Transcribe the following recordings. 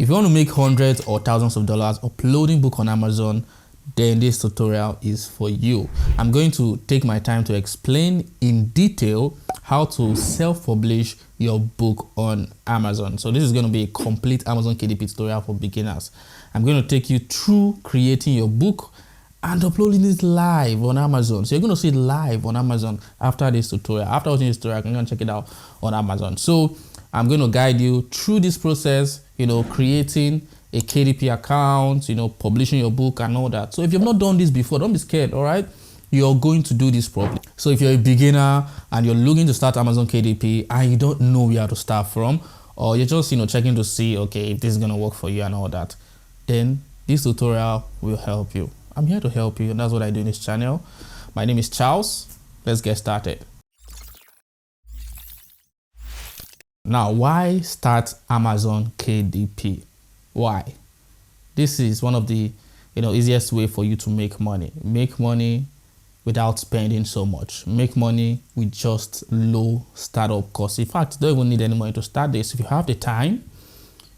If you want to make hundreds or thousands of dollars uploading book on Amazon, then this tutorial is for you. I'm going to take my time to explain in detail how to self-publish your book on Amazon. So this is going to be a complete Amazon KDP tutorial for beginners. I'm going to take you through creating your book and uploading it live on Amazon. So you're going to see it live on Amazon after this tutorial. After watching this tutorial, you can check it out on Amazon. So I'm going to guide you through this process, creating a KDP account, publishing your book and all that. So if you've not done this before, don't be scared, all right? You're going to do this properly. So if you're a beginner and you're looking to start Amazon KDP and you don't know where to start from, or you're just, checking to see, okay, if this is going to work for you and all that, then this tutorial will help you. I'm here to help you, and that's what I do in this channel. My name is Charles. Let's get started. Now, why start Amazon KDP? Why? This is one of the easiest way for you to make money. Make money without spending so much. Make money with just low startup costs. In fact, you don't even need any money to start this. If you have the time,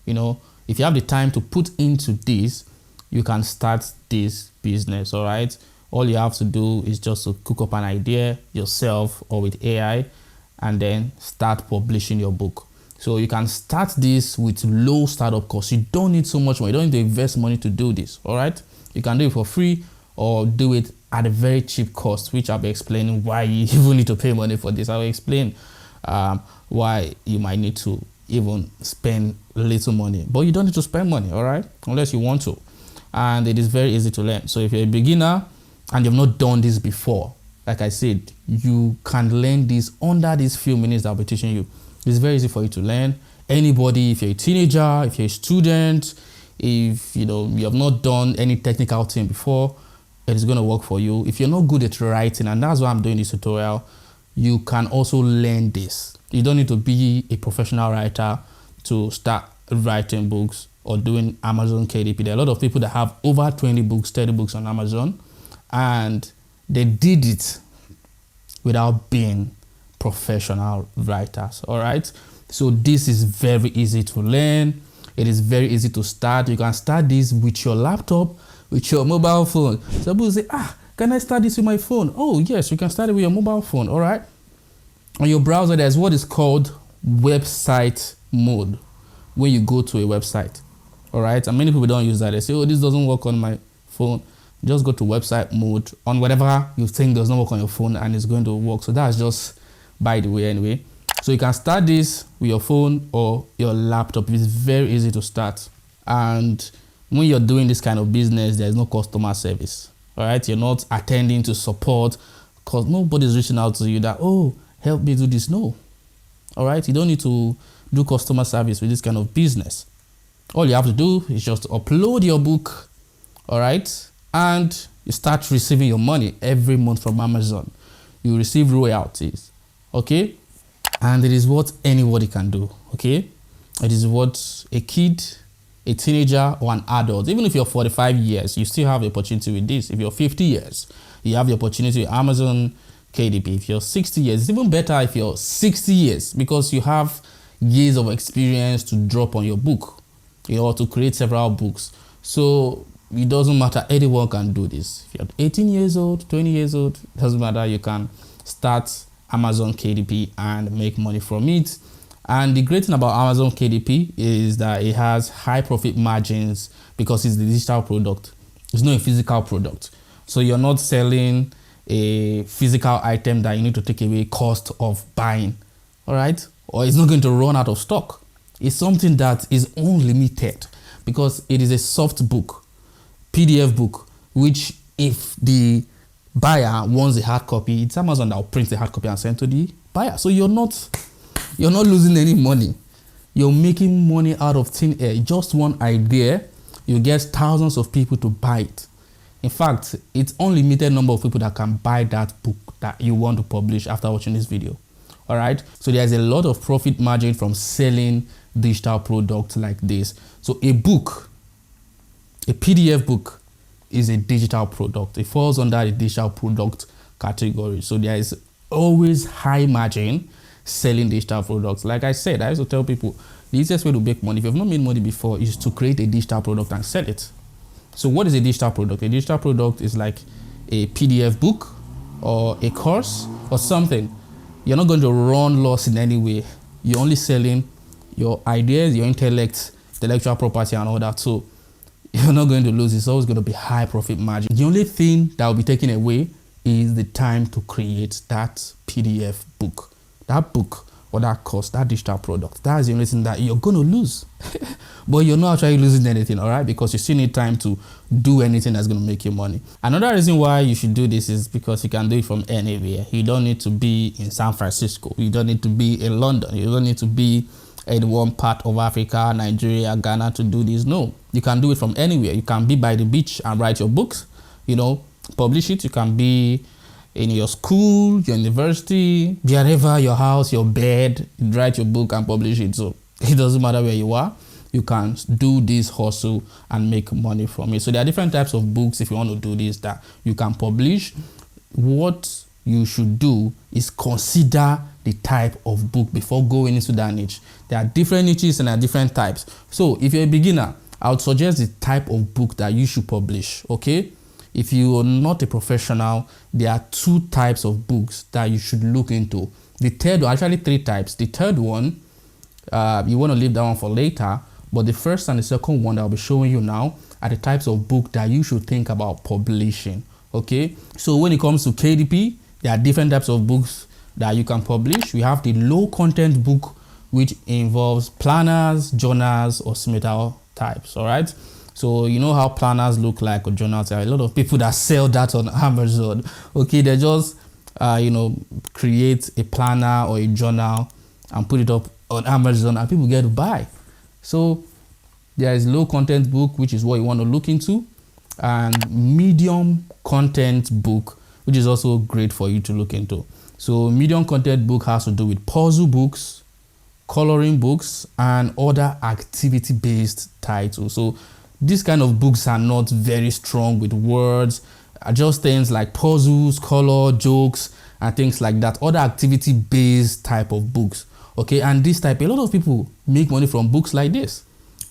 if you have the time to put into this, you can start this business. All right. All you have to do is just to cook up an idea yourself or with AI, and then start publishing your book. So you can start this with low startup costs. You don't need so much money. You don't need to invest money to do this. All right. You can do it for free or do it at a very cheap cost, which I'll be explaining why you even need to pay money for this. I'll explain why you might need to even spend little money, but you don't need to spend money. All right. Unless you want to. And it is very easy to learn. So if you're a beginner and you've not done this before, like I said, you can learn this under these few minutes that I'll be teaching you. It's very easy for you to learn. Anybody, if you're a teenager, if you're a student, if you have not done any technical thing before, it is going to work for you. If you're not good at writing, and that's why I'm doing this tutorial, you can also learn this. You don't need to be a professional writer to start writing books or doing Amazon KDP. There are a lot of people that have over 20 books, 30 books on Amazon, and they did it without being professional writers. All right. So this is very easy to learn. It is very easy to start. You can start this with your laptop, with your mobile phone. Some people say, can I start this with my phone? Oh, yes, you can start it with your mobile phone. All right. On your browser, there's what is called website mode when you go to a website. All right. And many people don't use that. They say, oh, this doesn't work on my phone. Just go to website mode on whatever you think does not work on your phone, and it's going to work. So that's just by the way anyway. So you can start this with your phone or your laptop. It's very easy to start. And when you're doing this kind of business, there's no customer service. All right. You're not attending to support because nobody's reaching out to you that, oh, help me do this. No. All right. You don't need to do customer service with this kind of business. All you have to do is just upload your book. All right. And you start receiving your money every month from Amazon. You receive royalties. Okay. And it is what anybody can do. Okay. It is what a kid, a teenager, or an adult, even if you're 45 years, you still have the opportunity with this. If you're 50 years, you have the opportunity with Amazon KDP. If you're 60 years, it's even better if you're 60 years because you have years of experience to drop on your book, or to create several books. So it doesn't matter, anyone can do this. If you're 18 years old, 20 years old, it doesn't matter, you can start Amazon KDP and make money from it. And the great thing about Amazon KDP is that it has high profit margins because it's the digital product. It's not a physical product. So you're not selling a physical item that you need to take away cost of buying. All right. Or it's not going to run out of stock. It's something that is unlimited because it is a soft book, PDF book, which if the buyer wants a hard copy, it's Amazon that will print the hard copy and send to the buyer. So you're not losing any money. You're making money out of thin air. Just one idea, you get thousands of people to buy it. In fact, it's unlimited number of people that can buy that book that you want to publish after watching this video. All right. So there's a lot of profit margin from selling digital products like this. So a book, a PDF book, is a digital product. It falls under the digital product category. So there is always high margin selling digital products. Like I said, I used to tell people, the easiest way to make money, if you've not made money before, is to create a digital product and sell it. So what is a digital product? A digital product is like a PDF book or a course or something. You're not going to run loss in any way. You're only selling your ideas, your intellect, intellectual property and all that. So you're not going to lose. It's always going to be high profit margin. The only thing that will be taken away is the time to create that PDF book, that book or that course, that digital product. That's the only thing that you're going to lose. But you're not actually losing anything, all right? Because you still need time to do anything that's going to make you money. Another reason why you should do this is because you can do it from anywhere. You don't need to be in San Francisco. You don't need to be in London. You don't need to be in one part of Africa, Nigeria, Ghana to do this. No, you can do it from anywhere. You can be by the beach and write your books, you know, publish it. You can be in your school, your university, wherever, your house, your bed, you write your book and publish it. So it doesn't matter where you are, you can do this hustle and make money from it. So there are different types of books if you want to do this that you can publish. What you should do is consider the type of book before going into that niche. There are different niches and there are different types. So if you're a beginner, I would suggest the type of book that you should publish, okay? If you are not a professional, there are 2 types of books that you should look into. The third one, actually 3 types. The third one, you want to leave that one for later, but the first and the second one that I'll be showing you now are the types of book that you should think about publishing, okay? So when it comes to KDP, there are different types of books that you can publish. We have the low content book, which involves planners, journals, or similar types, all right? So you know how planners look like or journals. There are a lot of people that sell that on Amazon. Okay, they just you know, create a planner or a journal and put it up on Amazon and people get to buy. So there is low content book, which is what you want to look into, and medium content book, which is also great for you to look into. So medium content book has to do with puzzle books, coloring books, and other activity-based titles. So these kind of books are not very strong with words, just things like puzzles, color, jokes, and things like that. Other activity-based type of books. Okay, and this type, a lot of people make money from books like this.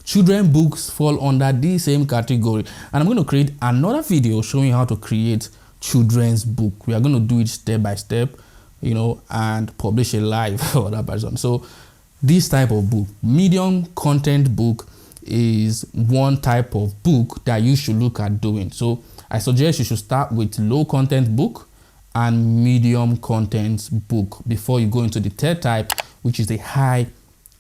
Children books fall under the same category. And I'm going to create another video showing how to create children's book. We are going to do it step by step, you know, and publish it live for that person. So this type of book, medium content book, is one type of book that you should look at doing. So I suggest you should start with low content book and medium content book before you go into the third type, which is the high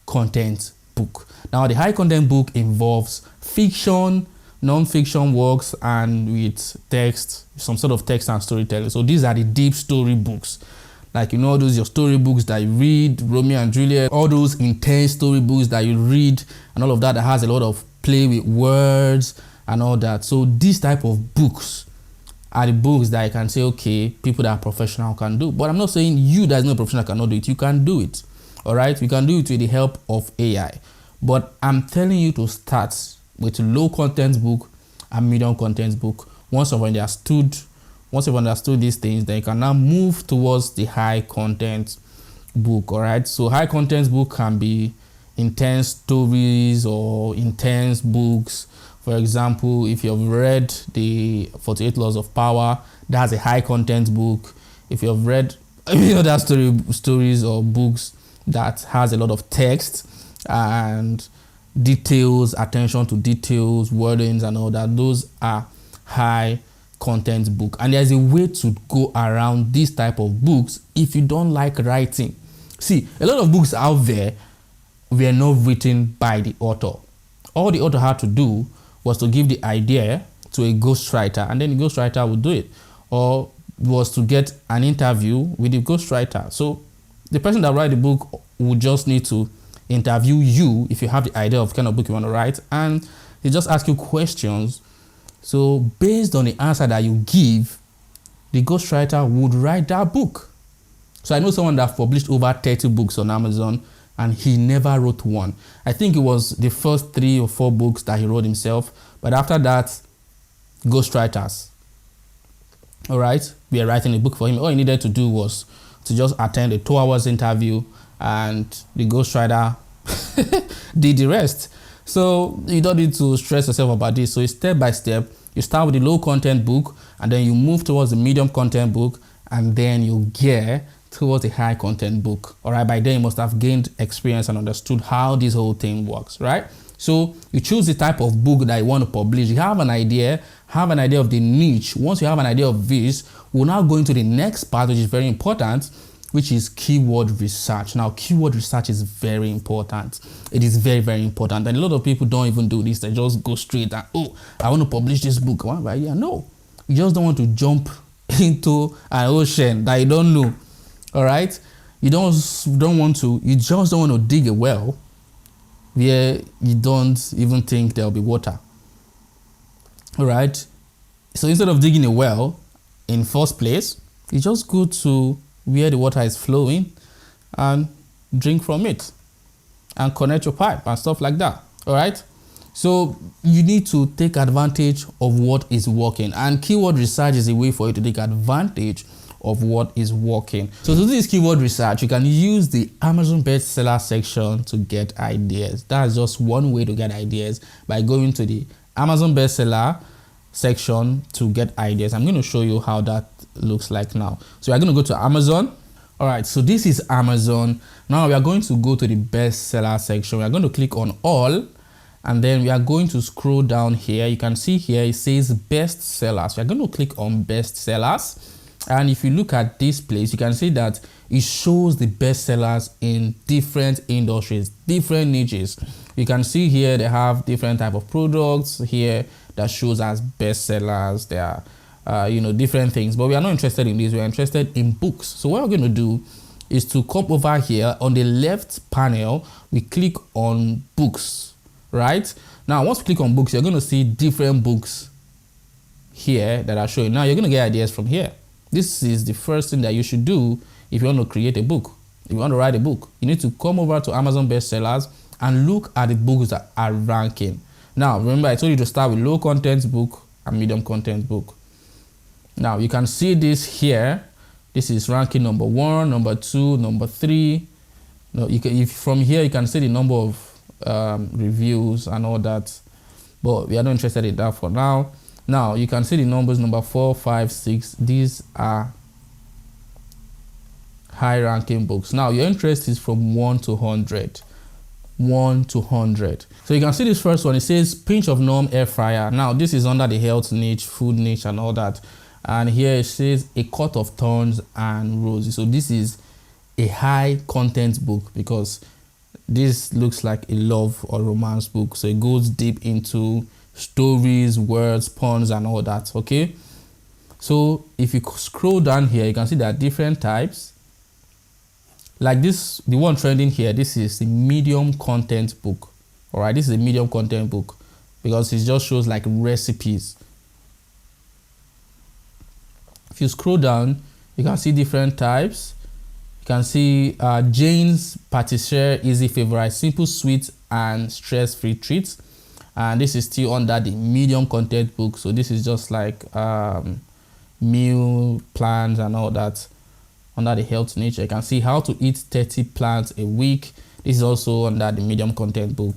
content book. Now the high content book involves fiction, non-fiction works, and with text, some sort of text and storytelling. So these are the deep story books. Like, you know, those your storybooks that you read, Romeo and Juliet, all those intense storybooks that you read and all of that has a lot of play with words and all that. So these type of books are the books that I can say, okay, people that are professional can do. But I'm not saying you that is not professional cannot do it. You can do it, all right? You can do it with the help of AI. But I'm telling you to start with a low content book and medium content book. Once you've understood these things, then you can now move towards the high content book, all right? So high content book can be intense stories or intense books. For example, if you've read the 48 Laws of Power, that's a high content book. If you've read other stories or books that has a lot of text and details, attention to details, wordings and all that, those are high content book. And there's a way to go around this type of books if you don't like writing. See, a lot of books out there were not written by the author. All the author had to do was to give the idea to a ghostwriter, and then the ghostwriter would do it, or was to get an interview with the ghostwriter. So the person that write the book would just need to interview you if you have the idea of kind of book you want to write, and they just ask you questions. So based on the answer that you give, the ghostwriter would write that book. So I know someone that published over 30 books on Amazon and he never wrote one. I think it was the first 3 or 4 books that he wrote himself. But after that, ghostwriters, all right, we are writing a book for him. All he needed to do was to just attend a 2 hours interview and the ghostwriter did the rest. So you don't need to stress yourself about this. So it's step by step. You start with the low content book, and then you move towards the medium content book, and then you gear towards a high content book. All right, by then you must have gained experience and understood how this whole thing works, right? So you choose the type of book that you want to publish. You have an idea of the niche. Once you have an idea of this, we'll now go into the next part, which is very important, which is keyword research. Now, keyword research is very important. It is very, very important. And a lot of people don't even do this. They just go straight and, oh, I want to publish this book. Yeah, no. You just don't want to jump into an ocean that you don't know. All right? You just don't want to dig a well where you don't even think there'll be water. All right? So instead of digging a well in first place, you just go to where the water is flowing and drink from it and connect your pipe and stuff like that. All right? So you need to take advantage of what is working, and keyword research is a way for you to take advantage of what is working. So to do this keyword research, you can use the Amazon bestseller section to get ideas. That's just one way to get ideas, by going to the Amazon bestseller section to get ideas. I'm going to show you how that looks like now. So we're going to go to Amazon. All right, so this is Amazon. Now we are going to go to the bestseller section. We are going to click on all, and then we are going to scroll down here. You can see here it says bestsellers. We are going to click on bestsellers. And if you look at this place, you can see that it shows the bestsellers in different industries, different niches. You can see here they have different type of products here that shows as bestsellers. There are different things, but we are not interested in this. We are interested in books. So what we're going to do is to come over here on the left panel. We click on books, right? Now once we click on books, you're going to see different books here that are showing. Now you're going to get ideas from here. This is the first thing that you should do if you want to create a book. If you want to write a book, you need to come over to Amazon bestsellers and look at the books that are ranking. Now, remember I told you to start with low content book and medium content book. Now, you can see this here. This is ranking number 1, number 2, number 3. Now, from here, you can see the number of reviews and all that. But we are not interested in that for now. Now, you can see the numbers number 4, 5, 6. These are high ranking books. Now, your interest is from 1 to 100. 1 to 100. So you can see this first one. It says pinch of norm air fryer. Now, this is under the health niche, food niche and all that. And here it says a coat of thorns and roses. So this is a high content book because this looks like a love or romance book. So it goes deep into stories, words, puns and all that. Okay, so if you scroll down here, you can see there are different types. Like this, the one trending here, this is the medium content book. All right, this is a medium content book because it just shows like recipes. If you scroll down, you can see different types. You can see Jane's Patisserie Easy Favorite, simple, sweet and stress-free treats. And this is still under the medium content book. So this is just like meal plans and all that under the health niche. You can see how to eat 30 plants a week. This is also under the medium content book.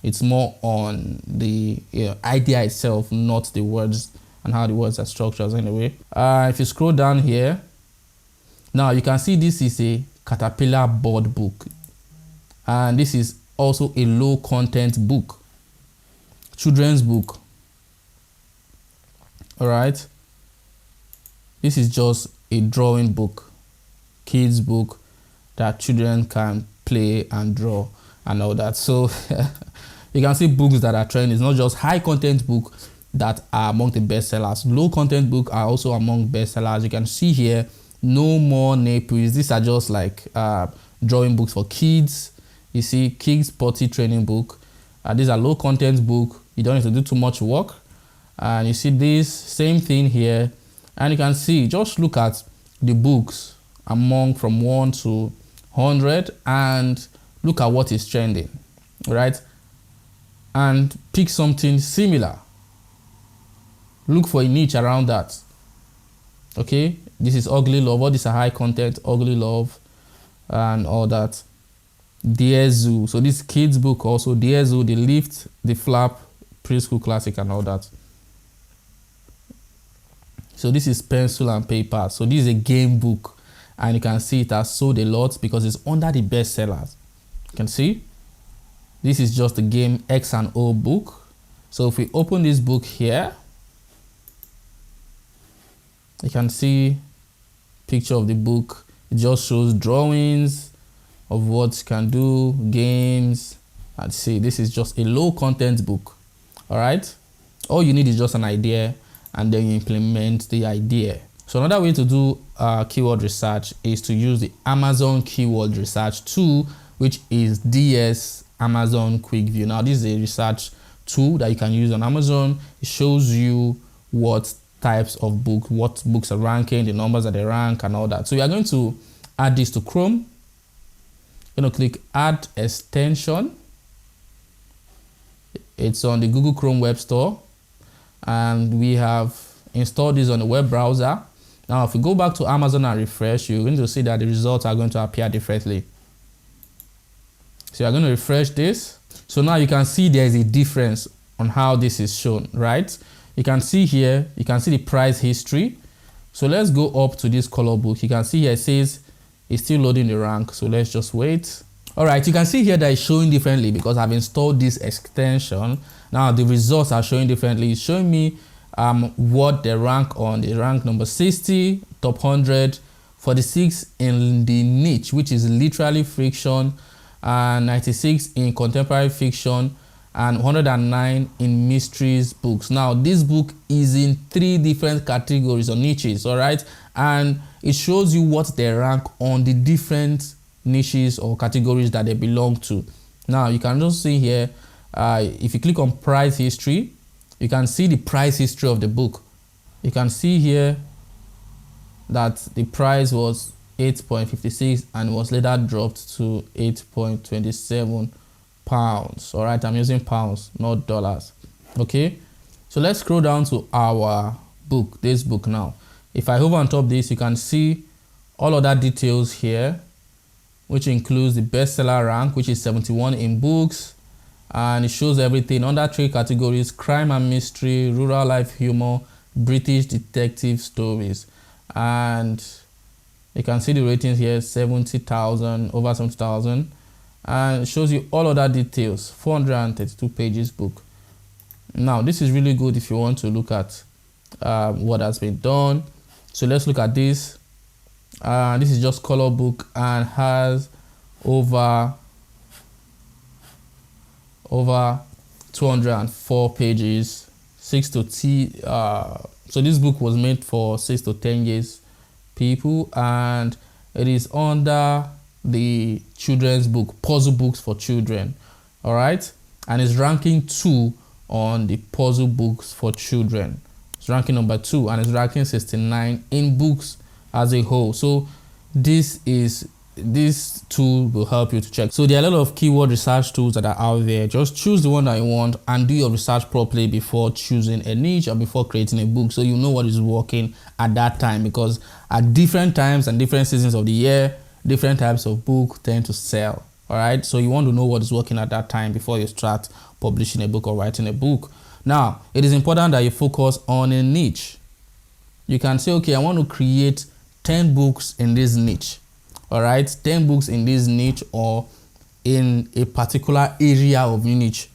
It's more on the idea itself, not the words and how the words are structured anyway. If you scroll down here, now you can see this is a caterpillar board book. And this is also a low content book. Children's book. All right, this is just a drawing book, kids book that children can play and draw and all that. So you can see books that are trending. It's not just high content book that are among the bestsellers. Low content book are also among bestsellers. You can see here, No More Naples. These are just like drawing books for kids. You see, kids potty training book. These are low content book. You don't need to do too much work. And you see this same thing here. And you can see, just look at the books among from 1 to 100 and look at what is trending, right? And pick something similar. Look for a niche around that. Okay, this is ugly love. All these are high content, ugly love and all that. Dear Zoo. So this kids book also. Dear Zoo, The Lift, The Flap, Preschool Classic and all that. So this is pencil and paper. So this is a game book, and you can see it has sold a lot because it's under the bestsellers. You can see this is just the game X and O book. So if we open this book here, you can see picture of the book. It just shows drawings of what you can do, games. And see, this is just a low content book. All right, all you need is just an idea, and then you implement the idea. So another way to do keyword research is to use the Amazon keyword research tool, which is DS Amazon Quick View. Now this is a research tool that you can use on Amazon. It shows you what types of books, what books are ranking, the numbers that they rank and all that. So we are going to add this to Chrome. You're going to click add extension. It's on the Google Chrome Web Store, and we have installed this on the web browser. Now if we go back to Amazon and refresh, you're going to see that the results are going to appear differently. So you're going to refresh this. So now you can see there's a difference on how this is shown, right? You can see here, you can see the price history. So let's go up to this color book. You can see here it says it's still loading the rank. So let's just wait. All right, you can see here that it's showing differently because I've installed this extension. Now the results are showing differently. It's showing me what they rank on. They rank number 60, top 100, 46 in the niche, which is literally fiction, and 96 in contemporary fiction, and 109 in mysteries books. Now this book is in 3 different categories or niches, all right, and it shows you what they rank on the different niches or categories that they belong to. Now you can just see here, if you click on price history, you can see the price history of the book. You can see here that the price was 8.56 and was later dropped to 8.27 pounds. All right, I'm using pounds, not dollars. Okay, so let's scroll down to our book, this book. Now if I hover on top this, you can see all other details here, which includes the bestseller rank, which is 71 in books, and it shows everything under 3 categories: crime and mystery, rural life humor, British detective stories. And you can see the ratings here, 70,000, over 70,000, and it shows you all other details. 432 pages book. Now this is really good if you want to look at what has been done. So let's look at this. This is just color book and has over 204 pages, 6 to T. So this book was made for 6 to 10 years people, and it is under the children's book, puzzle books for children. All right, and it's ranking 2 on the puzzle books for children. It's ranking number 2, and it's ranking 69 in books as a whole. So this tool will help you to check. So there are a lot of keyword research tools that are out there. Just choose the one that you want and do your research properly before choosing a niche or before creating a book, so you know what is working at that time, because at different times and different seasons of the year, different types of book tend to sell. All right, so you want to know what is working at that time before you start publishing a book or writing a book. Now it is important that you focus on a niche. You can say, okay, I want to create 10 books in this niche. All right, 10 books in this niche or in a particular area of niche.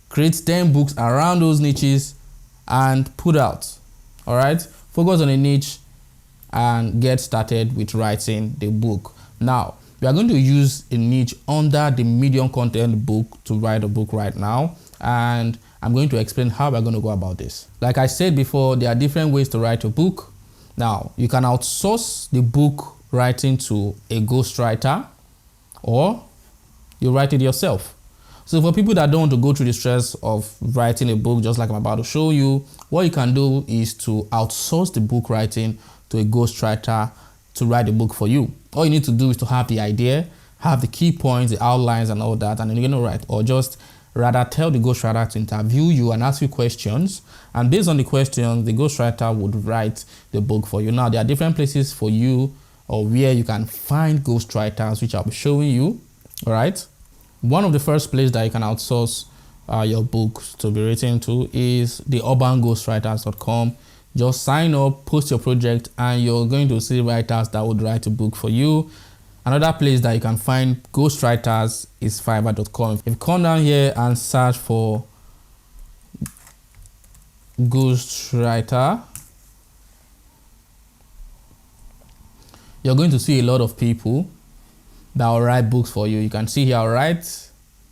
Create 10 books around those niches and put out. All right, focus on a niche and get started with writing the book. Now we are going to use a niche under the medium content book to write a book right now, and I'm going to explain how we're going to go about this. Like I said before, there are different ways to write a book. Now you can outsource the book writing to a ghostwriter, or you write it yourself. So for people that don't want to go through the stress of writing a book, just like I'm about to show you, what you can do is to outsource the book writing to a ghostwriter to write the book for you. All you need to do is to have the idea, have the key points, the outlines and all that, and then you're going to write, or just rather tell the ghostwriter to interview you and ask you questions, and based on the questions, the ghostwriter would write the book for you. Now there are different places for you or where you can find ghostwriters, which I'll be showing you. All right, One of the first places that you can outsource your books to be written to is the urbanghostwriters.com. Just sign up, post your project, and you're going to see writers that would write a book for you. Another place that you can find ghostwriters is fiverr.com. If you come down here and search for ghostwriter, you're going to see a lot of people that will write books for you. You can see here, I'll write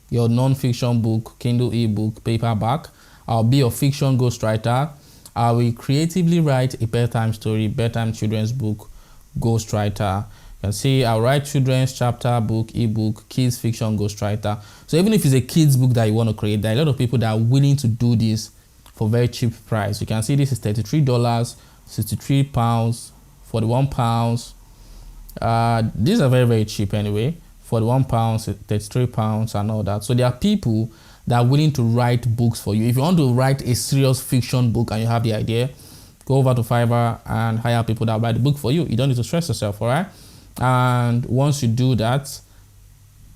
your non-fiction book, Kindle ebook, paperback. I'll be your fiction ghostwriter. I will creatively write a bedtime story, bedtime children's book, ghostwriter. You can see I'll write children's chapter book, ebook, kids fiction ghostwriter. So even if it's a kids book that you want to create, there are a lot of people that are willing to do this for very cheap price. You can see this is $33, £63, £41. These are very, very cheap anyway. £41, £33 and all that. So there are people that are willing to write books for you. If you want to write a serious fiction book and you have the idea, go over to Fiverr and hire people that write the book for you. You don't need to stress yourself, all right? And once you do that,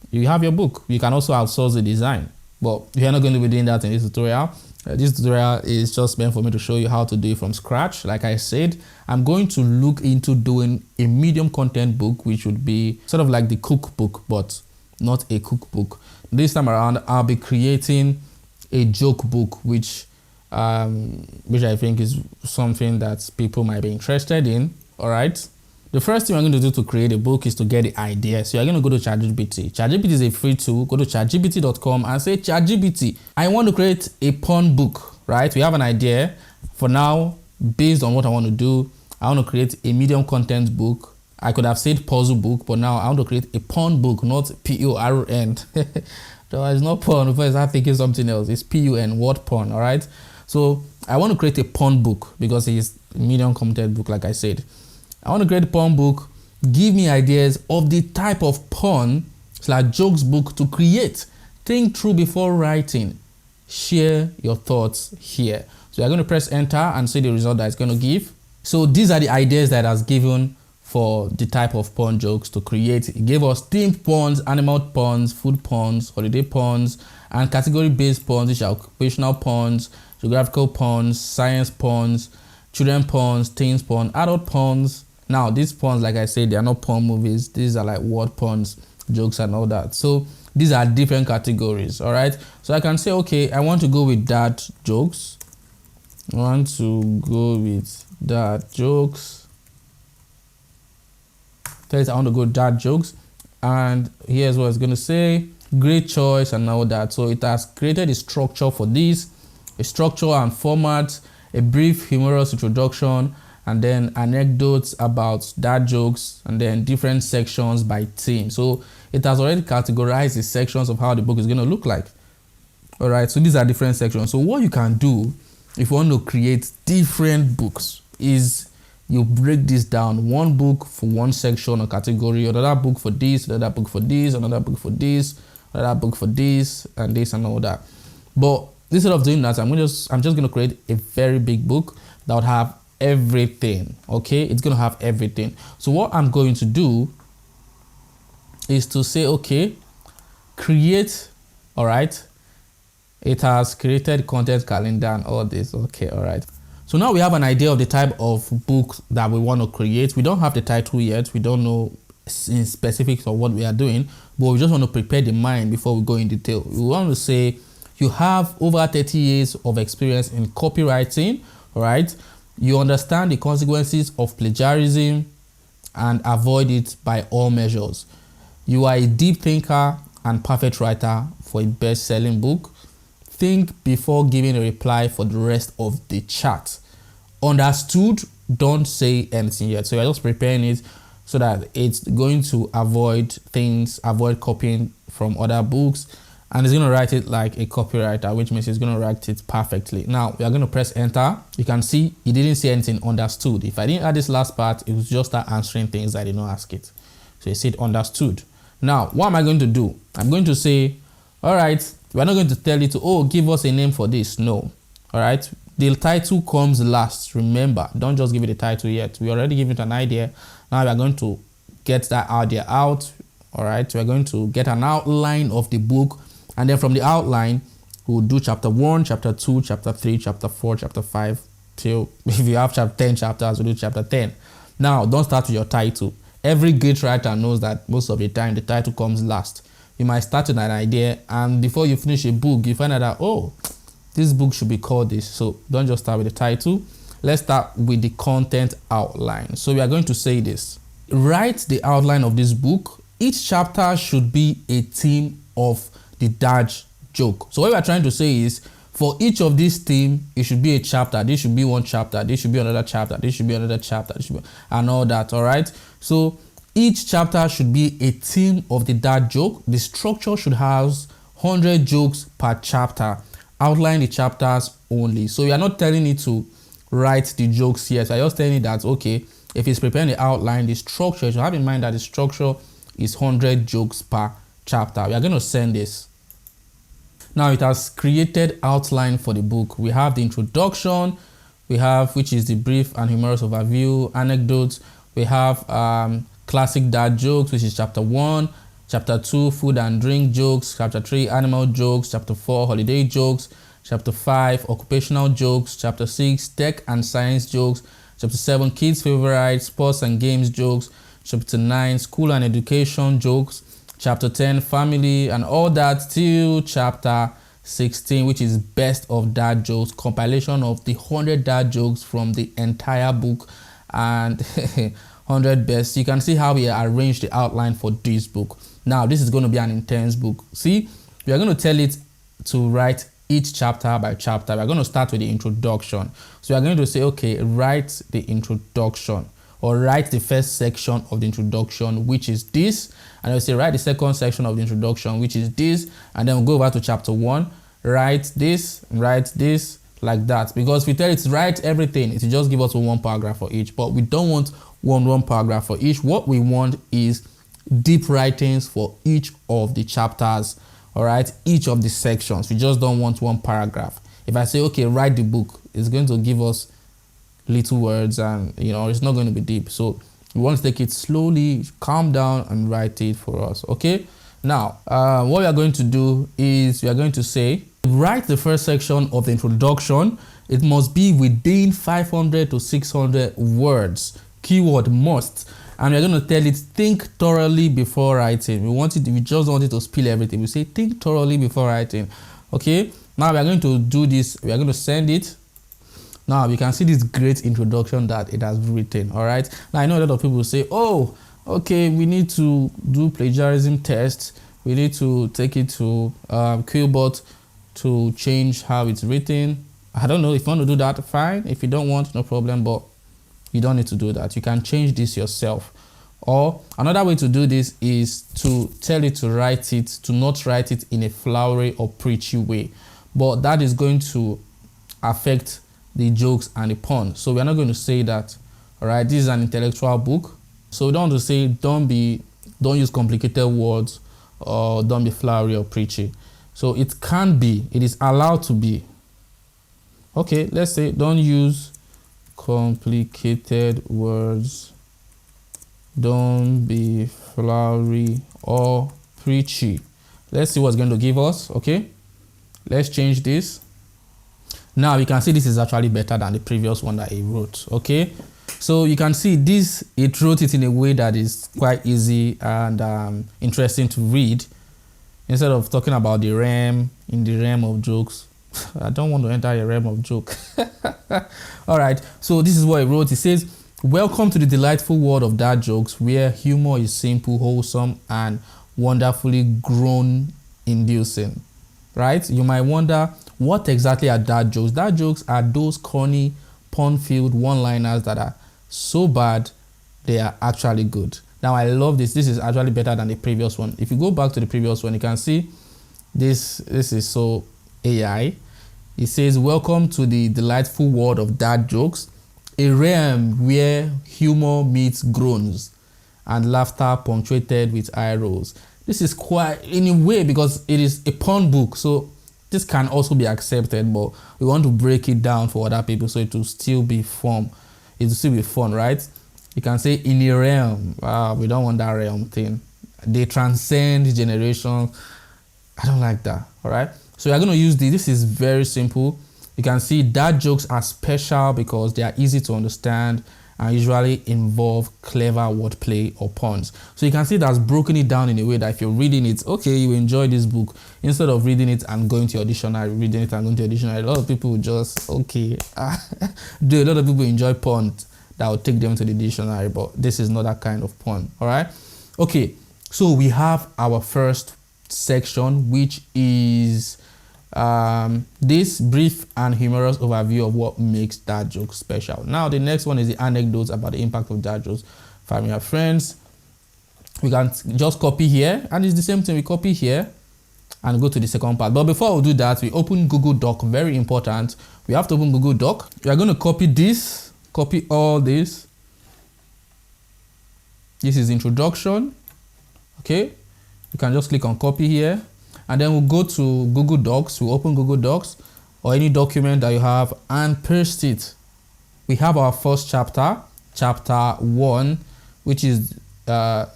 you have your book. You can also outsource the design, but you're not going to be doing that in this tutorial. This tutorial is just meant for me to show you how to do it from scratch. Like I said, I'm going to look into doing a medium content book, which would be sort of like the cookbook, but not a cookbook. This time around, I'll be creating a joke book, which I think is something that people might be interested in. All right. The first thing I'm going to do to create a book is to get the idea. So you're going to go to ChatGPT. ChatGPT is a free tool. Go to chatgpt.com and say, ChatGPT, I want to create a porn book, right? We have an idea. For now, based on what I want to do, I want to create a medium content book. I could have said puzzle book, but now I want to create a porn book, not P-O-R-N. No, it's not porn. If I start thinking something else, it's P-U-N, word porn, all right? So I want to create a porn book because it's a medium content book, like I said. I want to create a porn book. Give me ideas of the type of porn / jokes book to create. Think through before writing. Share your thoughts here. So you're going to press enter and see the result that it's going to give. So these are the ideas that it has given for the type of porn jokes to create. It gave us themed porns, animal porns, food porns, holiday porns, and category-based porns, which are occupational porns, geographical porns, science porns, children porns, teens porn, adult porns. Now, these porns, like I said, they are not porn movies. These are like word porns, jokes and all that. So these are different categories, all right? So I can say, okay, I want to go with dad jokes. I want to go with dad jokes. I want to go dad jokes. And here's what it's going to say. Great choice and all that. So it has created a structure for this, a structure and format, a brief humorous introduction, and then anecdotes about dad jokes, and then different sections by theme. So it has already categorized the sections of how the book is going to look like. All right, so these are different sections. So what you can do if you want to create different books is you break this down. One book for one section or category, another book for this, another book for this, another book for this, another book for this, and all that. But instead of doing that, I'm just going to create a very big book that would have everything. Okay, it's going to have everything. So what I'm going to do is to say, okay, create. All right, it has created content calendar and all this. Okay, all right. So now we have an idea of the type of book that we want to create. We don't have the title yet. We don't know in specifics of what we are doing, but we just want to prepare the mind before we go in detail. We want to say you have over 30 years of experience in copywriting, all right? You understand the consequences of plagiarism and avoid it by all measures. You are a deep thinker and perfect writer for a best-selling book. Think before giving a reply for the rest of the chat. Understood? Don't say anything yet. So you're just preparing it so that it's going to avoid copying from other books, and it's going to write it like a copywriter, which means it's going to write it perfectly. Now we are going to press enter. You can see it didn't say anything understood. If I didn't add this last part, it was just start answering things I did not ask it. So it said understood. Now what am I going to do? I'm going to say, all right, we're not going to tell you to, oh, give us a name for this. No. All right. The title comes last. Remember, don't just give it a title yet. We already give it an idea. Now we are going to get that idea out. All right, we're going to get an outline of the book, and then from the outline, we'll do chapter 1, chapter 2, chapter 3, chapter 4, chapter 5, till if you have chapter 10 chapters, we'll do chapter 10. Now, don't start with your title. Every great writer knows that most of the time the title comes last. You might start with an idea, and before you finish a book, you find out that, oh, this book should be called this. So don't just start with the title. Let's start with the content outline. So we are going to say this. Write the outline of this book. Each chapter should be a theme of the dad joke. So what we are trying to say is, for each of these themes, it should be a chapter. This should be one chapter. This should be another chapter. This should be another chapter. This should be, and all that. All right. So each chapter should be a theme of the dad joke. The structure should have 100 jokes per chapter. Outline the chapters only. So you are not telling it to write the jokes here. So I just telling it that, okay, if it's preparing the outline, the structure, you should have in mind that the structure is 100 jokes per chapter. We are going to send this. Now it has created outline for the book. We have the introduction, we have, which is the brief and humorous overview, anecdotes. We have classic dad jokes, which is chapter 1, chapter 2, food and drink jokes, chapter 3, animal jokes, chapter 4, holiday jokes, chapter 5, occupational jokes, chapter 6, tech and science jokes, chapter 7, kids favorites, sports and games jokes, chapter 9, school and education jokes, chapter 10, family and all that, till chapter 16, which is best of dad jokes, compilation of the 100 dad jokes from the entire book and 100 best. You can see how we arranged the outline for this book. Now, this is going to be an intense book. See, we are going to tell it to write each chapter by chapter. We're going to start with the introduction. So we are going to say, okay, write the introduction, or write the first section of the introduction, which is this. And I'll say, write the second section of the introduction, which is this. And then we'll go over to chapter 1, write this, like that. Because if we tell it to write everything, it will just give us one paragraph for each. But we don't want one paragraph for each. What we want is deep writings for each of the chapters, all right, each of the sections. We just don't want one paragraph. If I say, okay, write the book, it's going to give us little words, and it's not going to be deep. So we want to take it slowly, calm down, and write it for us. Okay, now what we are going to do is we are going to say, write the first section of the introduction. It must be within 500 to 600 words. Keyword must. And we're going to tell it, think thoroughly before writing. We just want it to spill everything. We say, think thoroughly before writing. Okay, now we are going to do this. We are going to send it. Now you can see this great introduction that it has written. All right, now I know a lot of people say, oh, okay, we need to do plagiarism tests, we need to take it to Quillbot to change how it's written. I don't know. If you want to do that, fine. If you don't want, no problem, but you don't need to do that. You can change this yourself. Or another way to do this is to tell it to write it, to not write it in a flowery or preachy way, but that is going to affect the jokes and the puns. So we're not going to say that. All right, this is an intellectual book, so we don't want to say don't use complicated words, or don't be flowery or preachy. So it is allowed to be. Okay, let's say don't use complicated words, don't be flowery or preachy. Let's see what's going to give us. Okay, let's change this. Now you can see this is actually better than the previous one that he wrote. Okay, so you can see this, it wrote it in a way that is quite easy and interesting to read. Instead of talking about the realm of jokes, I don't want to enter a realm of joke. All right, so this is what he wrote. He says, welcome to the delightful world of dad jokes, where humor is simple, wholesome, and wonderfully groan-inducing. Right? You might wonder, what exactly are dad jokes? Dad jokes are those corny, pun-filled one-liners that are so bad, they are actually good. Now, I love this. This is actually better than the previous one. If you go back to the previous one, you can see this is so AI. It says, welcome to the delightful world of dad jokes, a realm where humor meets groans and laughter punctuated with eye rolls. This is quite, in a way, because it is a pun book, so this can also be accepted, but we want to break it down for other people so it will still be fun. It will still be fun, right? You can say in a realm. We don't want that realm thing. They transcend generations. I don't like that. All right. So we are going to use this. This is very simple. You can see dad jokes are special because they are easy to understand and usually involve clever wordplay or puns. So you can see that's broken it down in a way that if you're reading it, okay, you enjoy this book, instead of reading it and going to your dictionary, reading it and going to your dictionary. A lot of people just, okay, do a lot of people enjoy puns that will take them to the dictionary, but this is not that kind of pun. All right. Okay. So we have our first section, which is this brief and humorous overview of what makes dad jokes special. Now the next one is the anecdotes about the impact of dad jokes, family and friends. We can just copy here, and it's the same thing. We copy here and go to the second part. But before we do that, we open Google Doc. Very important. We have to open Google Doc. We are going to copy this, copy all this. This is introduction. Okay, you can just click on copy here, and then we'll go to Google Docs. We'll open Google Docs or any document that you have and paste it. We have our first chapter, chapter 1, which is the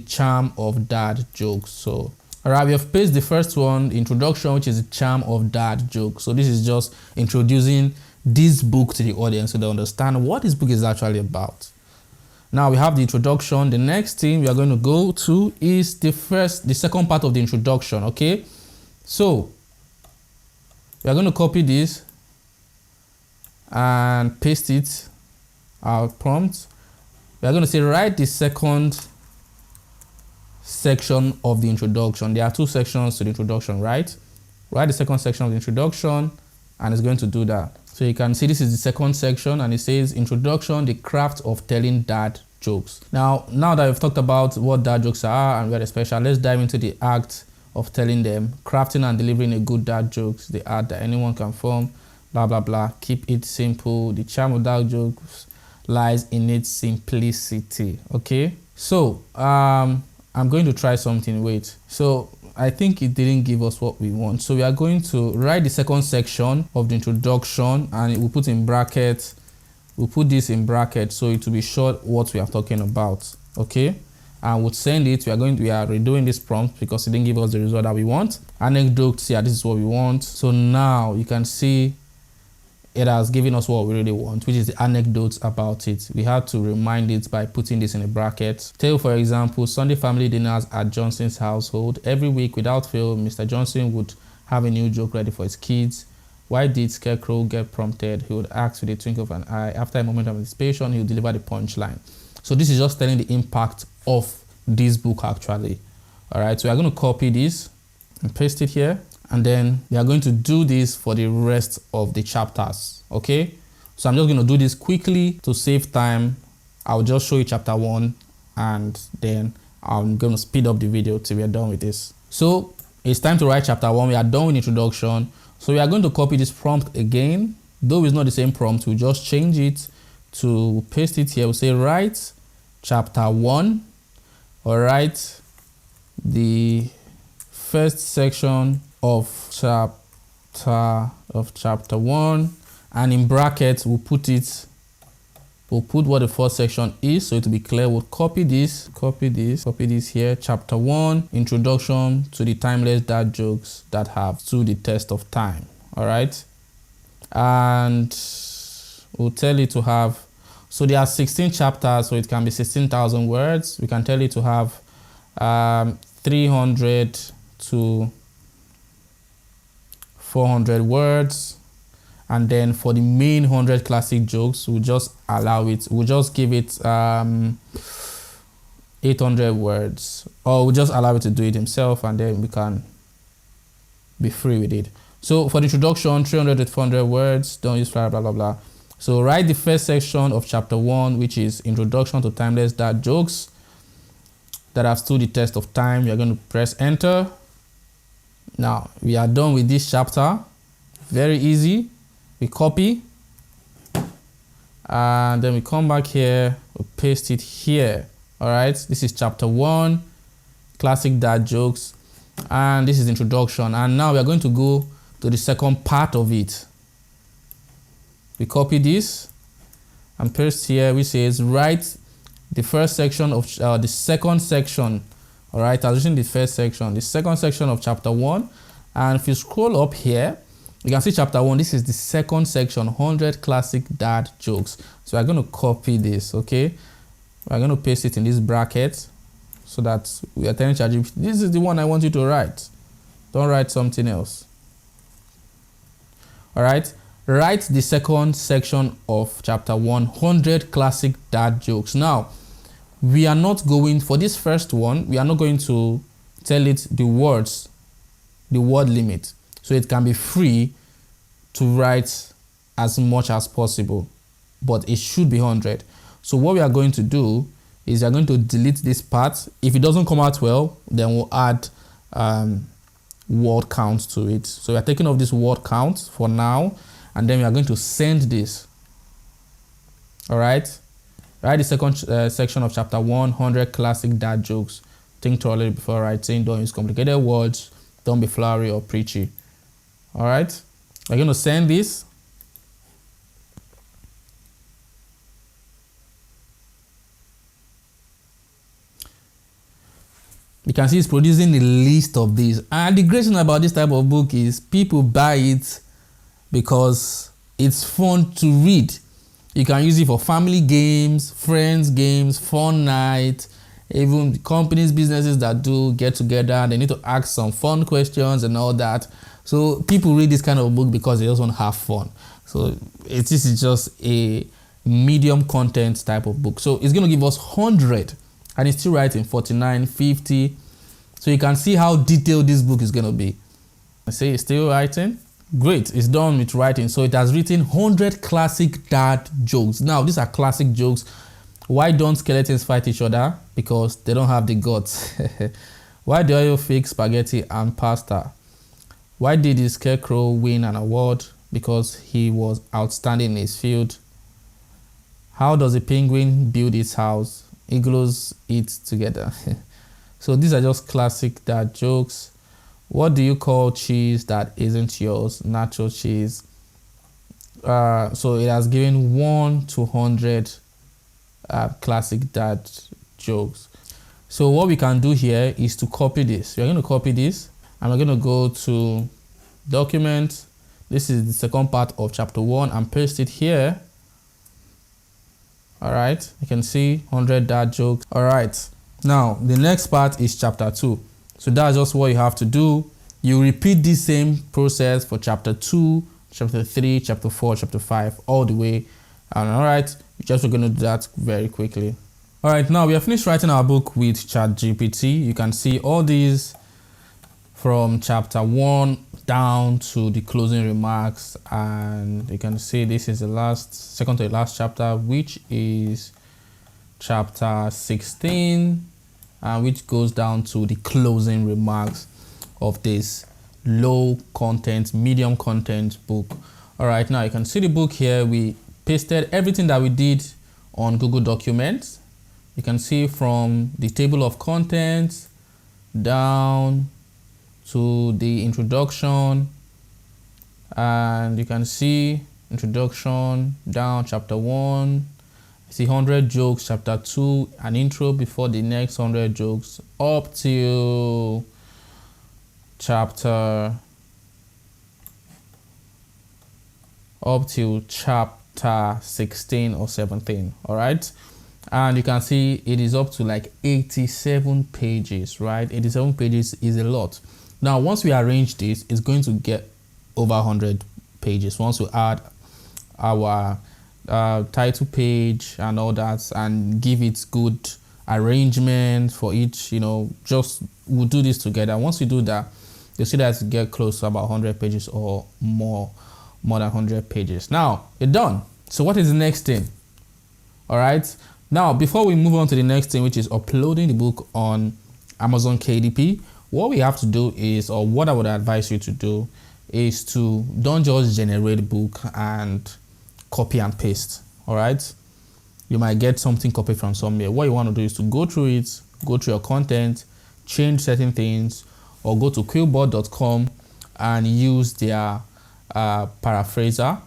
charm of dad jokes. So, all right, we have pasted the first one, introduction, which is the charm of dad jokes. So this is just introducing this book to the audience so they understand what this book is actually about. Now we have the introduction. The next thing we are going to go to is the second part of the introduction. Okay, so we are going to copy this and paste it, our prompt. We are going to say write the second section of the introduction. There are two sections to the introduction, right? Write the second section of the introduction, and it's going to do that. So you can see this is the second section, and it says introduction, the craft of telling dad jokes. Now that we've talked about what dad jokes are and where they're special, let's dive into the act of telling them. Crafting and delivering a good dad jokes, the art that anyone can form, blah blah blah. Keep it simple. The charm of dad jokes lies in its simplicity. Okay, so I'm going to try something. Wait, so I think it didn't give us what we want. So we are going to write the second section of the introduction, and we'll put in brackets. We'll put this in brackets so it will be short what we are talking about. Okay, and we'll send it. We are redoing this prompt because it didn't give us the result that we want. Anecdotes, yeah, this is what we want. So now you can see it has given us what we really want, which is the anecdotes about it. We have to remind it by putting this in a bracket. Tell, for example, Sunday family dinners at Johnson's household. Every week, without fail, Mr. Johnson would have a new joke ready for his kids. Why did Scarecrow get prompted? He would ask with a twinkle of an eye. After a moment of anticipation, he would deliver the punchline. So this is just telling the impact of this book actually. All right, so we are going to copy this and paste it here. And then we are going to do this for the rest of the chapters. Okay, so I'm just going to do this quickly to save time. I'll just show you chapter 1, and then I'm going to speed up the video till we are done with this. So it's time to write chapter 1. We are done with introduction. So we are going to copy this prompt again. Though it's not the same prompt, we'll just change it to paste it here. We'll say write chapter 1, or write the first section of chapter 1, and in brackets we'll put what the first section is, so it will be clear. We'll copy this here. Chapter 1, introduction to the timeless dad jokes that have stood the test of time. All right, and we'll tell it to have, so there are 16 chapters, so it can be 16,000 words. We can tell it to have 300 to 400 words, and then for the main 100 classic jokes, we'll just give it 800 words, or we'll just allow it to do it himself, and then we can be free with it. So for the introduction, 300 to 400 words, don't use blah blah blah blah. So write the first section of chapter 1, which is introduction to timeless dad jokes that have stood the test of time. You're going to press enter. Now we are done with this chapter. Very easy. We copy, and then we come back here, we paste it here. All right, this is chapter 1, classic dad jokes, and this is introduction. And now we are going to go to the second part of it. We copy this and paste here, which says write the first section of the second section All right, I was using the first section, the second section of chapter 1. And if you scroll up here, you can see chapter 1. This is the second section, 100 classic dad jokes. So I'm going to copy this, okay? We're going to paste it in this bracket so that we are telling ChatGPT, this is the one I want you to write. Don't write something else. All right, write the second section of chapter 100 classic dad jokes. Now, we are not going, for this first one, we are not going to tell it the words, the word limit. So it can be free to write as much as possible, but it should be 100. So what we are going to do is we are going to delete this part. If it doesn't come out well, then we'll add word count to it. So we are taking off this word count for now, and then we are going to send this. All right, write the second section of chapter 100 classic dad jokes. Think thoroughly before writing. Don't use complicated words. Don't be flowery or preachy. All right, we're going to send this. You can see it's producing a list of these. And the great thing about this type of book is people buy it because it's fun to read. You can use it for family games, friends games, fun night, even companies, businesses that do get together. They need to ask some fun questions and all that. So people read this kind of book because they just want to have fun. So this is just a medium content type of book. So it's going to give us 100. And it's still writing 49, 50. So you can see how detailed this book is going to be. I say it's still writing. Great, it's done with writing. So it has written 100 classic dad jokes. Now, these are classic jokes. Why don't skeletons fight each other? Because they don't have the guts. Why do you fix spaghetti and pasta? Why did the scarecrow win an award? Because he was outstanding in his field. How does a penguin build its house? Igloos eat together. So these are just classic dad jokes. What do you call cheese that isn't yours? Nacho cheese. So it has given 1 to 100 classic dad jokes. So what we can do here is to copy this. We're going to copy this and we're going to go to document. This is the second part of chapter 1 and paste it here. All right, you can see 100 dad jokes. All right, now the next part is chapter 2. So that's just what you have to do. You repeat the same process for chapter 2, chapter 3, chapter 4, chapter 5, all the way. And all right, we're going to do that very quickly. All right, now we have finished writing our book with ChatGPT. You can see all these from chapter 1 down to the closing remarks, and you can see this is the second to the last chapter, which is chapter 16, which goes down to the closing remarks of this low content, medium content book. All right, now you can see the book here. We pasted everything that we did on Google Documents. You can see from the table of contents down to the introduction, and you can see introduction down chapter 1, see 100 jokes, chapter 2, an intro before the next 100 jokes, up to chapter 16 or 17. All right, and you can see it is up to like 87 pages, right? 87 pages is a lot. Now, once we arrange this, it's going to get over 100 pages. Once we add our title page and all that and give it good arrangement for each, just we'll do this together. Once we do that, you'll see that it get close to about 100 pages or more than 100 pages. Now, you're done. So what is the next thing? All right. Now, before we move on to the next thing, which is uploading the book on Amazon KDP, what we have to do is, or what I would advise you to do, is to don't just generate book and copy and paste. All right, you might get something copied from somewhere. What you want to do is to go through it, go through your content, change certain things, or go to quillbot.com and use their paraphraser.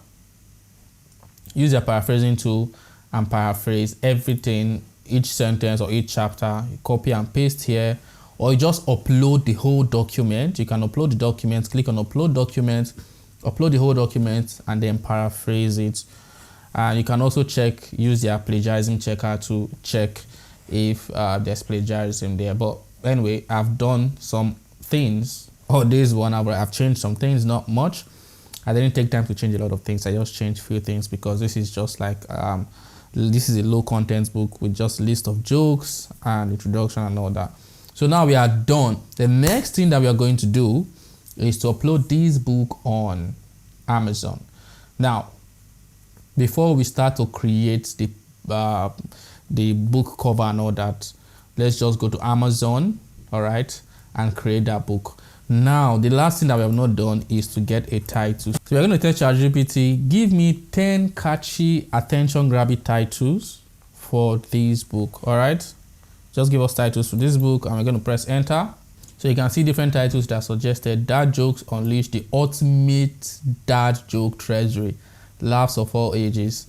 Use their paraphrasing tool and paraphrase everything, each sentence or each chapter. You copy and paste here, or you just upload the whole document. You can upload the document, click on upload document, upload the whole document, and then paraphrase it. And you can also use their plagiarism checker to check if there's plagiarism there. But anyway, I've done some things. This one I've changed some things, not much. I didn't take time to change a lot of things. I just changed a few things because this is just like this is a low content book with just list of jokes and introduction and all that. So now we are done. The next thing that we are going to do is to upload this book on Amazon. Now, before we start to create the book cover and all that, let's just go to Amazon, all right, and create that book. Now, the last thing that we have not done is to get a title. So we're going to tell ChatGPT, give me 10 catchy, attention-grabbing titles for this book, all right? Just give us titles for this book, and we're going to press enter. So you can see different titles that are suggested. Dad Jokes Unleash the Ultimate Dad Joke Treasury. Laughs of all ages.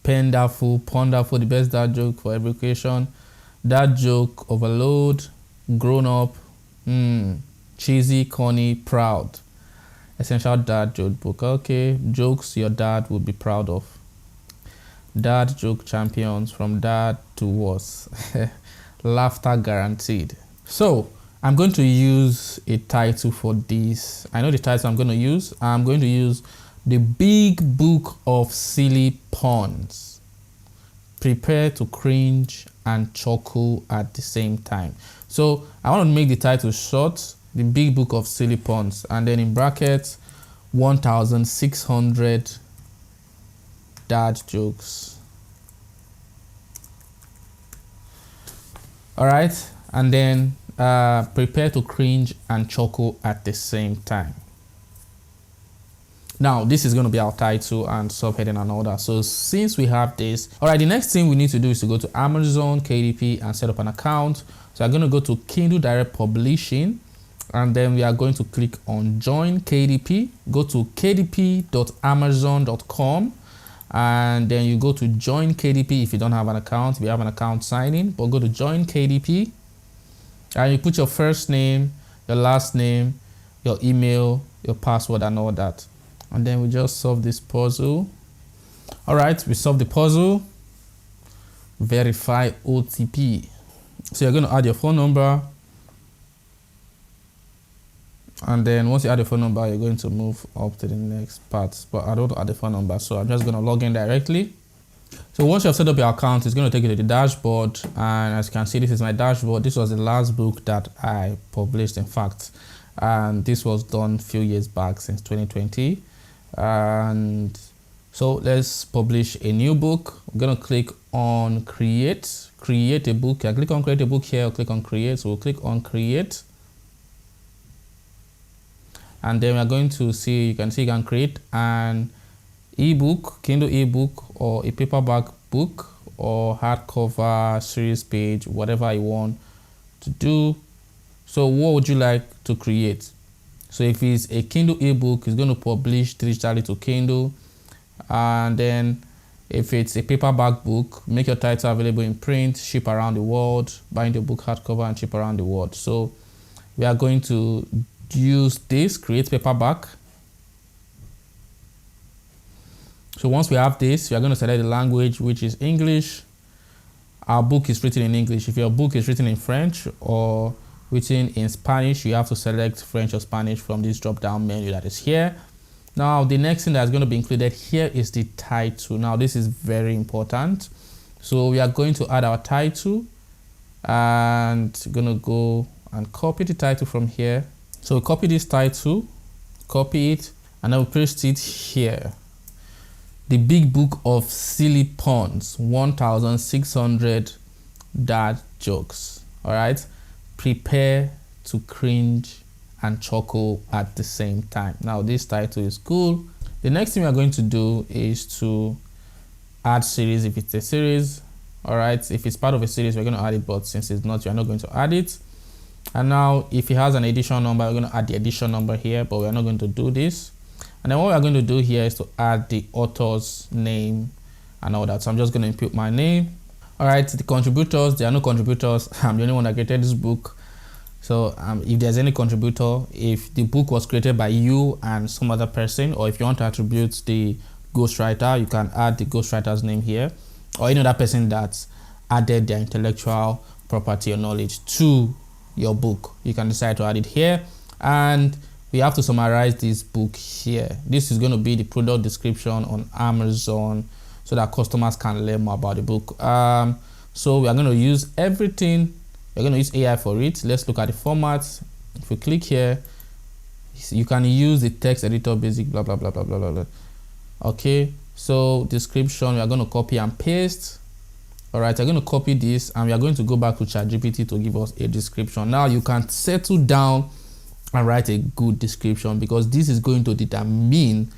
Ponderful, the best dad joke for every occasion. Dad Joke Overload. Grown Up. Cheesy, corny, proud. Essential dad joke book. Okay, jokes your dad would be proud of. Dad joke champions, from dad to worse. Laughter guaranteed. So I'm going to use a title for this. I know the title I'm going to use. I'm going to use The Big Book of Silly Puns. Prepare to cringe and chuckle at the same time. So I want to make the title short. The Big Book of Silly Puns, and then in brackets 1,600 dad jokes. All right, and then prepare to cringe and chuckle at the same time. Now, this is going to be our title and subheading and all that. So since we have this, all right, the next thing we need to do is to go to Amazon KDP and set up an account. So I'm going to go to Kindle Direct Publishing, and then we are going to click on Join KDP. Go to kdp.amazon.com, and then you go to Join KDP if you don't have an account. If you have an account, sign in, but go to Join KDP, and you put your first name, your last name, your email, your password, and all that. And then we just solve this puzzle. All right, we solved the puzzle. Verify OTP. So you're going to add your phone number. And then once you add the phone number, you're going to move up to the next part. But I don't add the phone number, so I'm just going to log in directly. So once you have set up your account, it's going to take you to the dashboard. And as you can see, this is my dashboard. This was the last book that I published, in fact. And this was done a few years back, since 2020. And so let's publish a new book. I'm going to click on create a book. I click on create a book here, or click on create. So we'll click on create. And then we're going to see, you can create an ebook, Kindle ebook, or a paperback book, or hardcover, series page, whatever you want to do. So what would you like to create? So if it's a Kindle ebook, it's going to publish digitally to Kindle. And then if it's a paperback book, make your title available in print, ship around the world, bind the book hardcover and ship around the world. So we are going to use this, create paperback. So once we have this, we are going to select the language, which is English. Our book is written in English. If your book is written in French or written in Spanish, you have to select French or Spanish from this drop down menu that is here. Now the next thing that's going to be included here is the title. Now this is very important. So we are going to add our title, and going to go and copy the title from here. So we copy this title, copy it, and then we paste it here. The Big Book of Silly Puns, 1,600 dad jokes. All right. Prepare to cringe and chuckle at the same time. Now this title is cool. The next thing we are going to do is to add series if it's a series. All right. If it's part of a series, we're going to add it, but since it's not, you're not going to add it. And now if it has an edition number, we're going to add the edition number here, but we're not going to do this. And then what we're going to do here is to add the author's name and all that. So I'm just going to input my name. All right, the contributors, there are no contributors. I'm the only one that created this book. So if there's any contributor, if the book was created by you and some other person, or if you want to attribute the ghostwriter, you can add the ghostwriter's name here, or any other person that added their intellectual property or knowledge to your book. You can decide to add it here, and we have to summarize this book here. This is going to be the product description on Amazon so that customers can learn more about the book. So we are going to use everything. We're going to use AI for it. Let's look at the format. If we click here, you can use the text editor basic blah blah blah blah blah blah. Okay, so description, we are going to copy and paste. All right, I'm going to copy this and we are going to go back to ChatGPT to give us a description. Now you can settle down and write a good description, because this is going to determine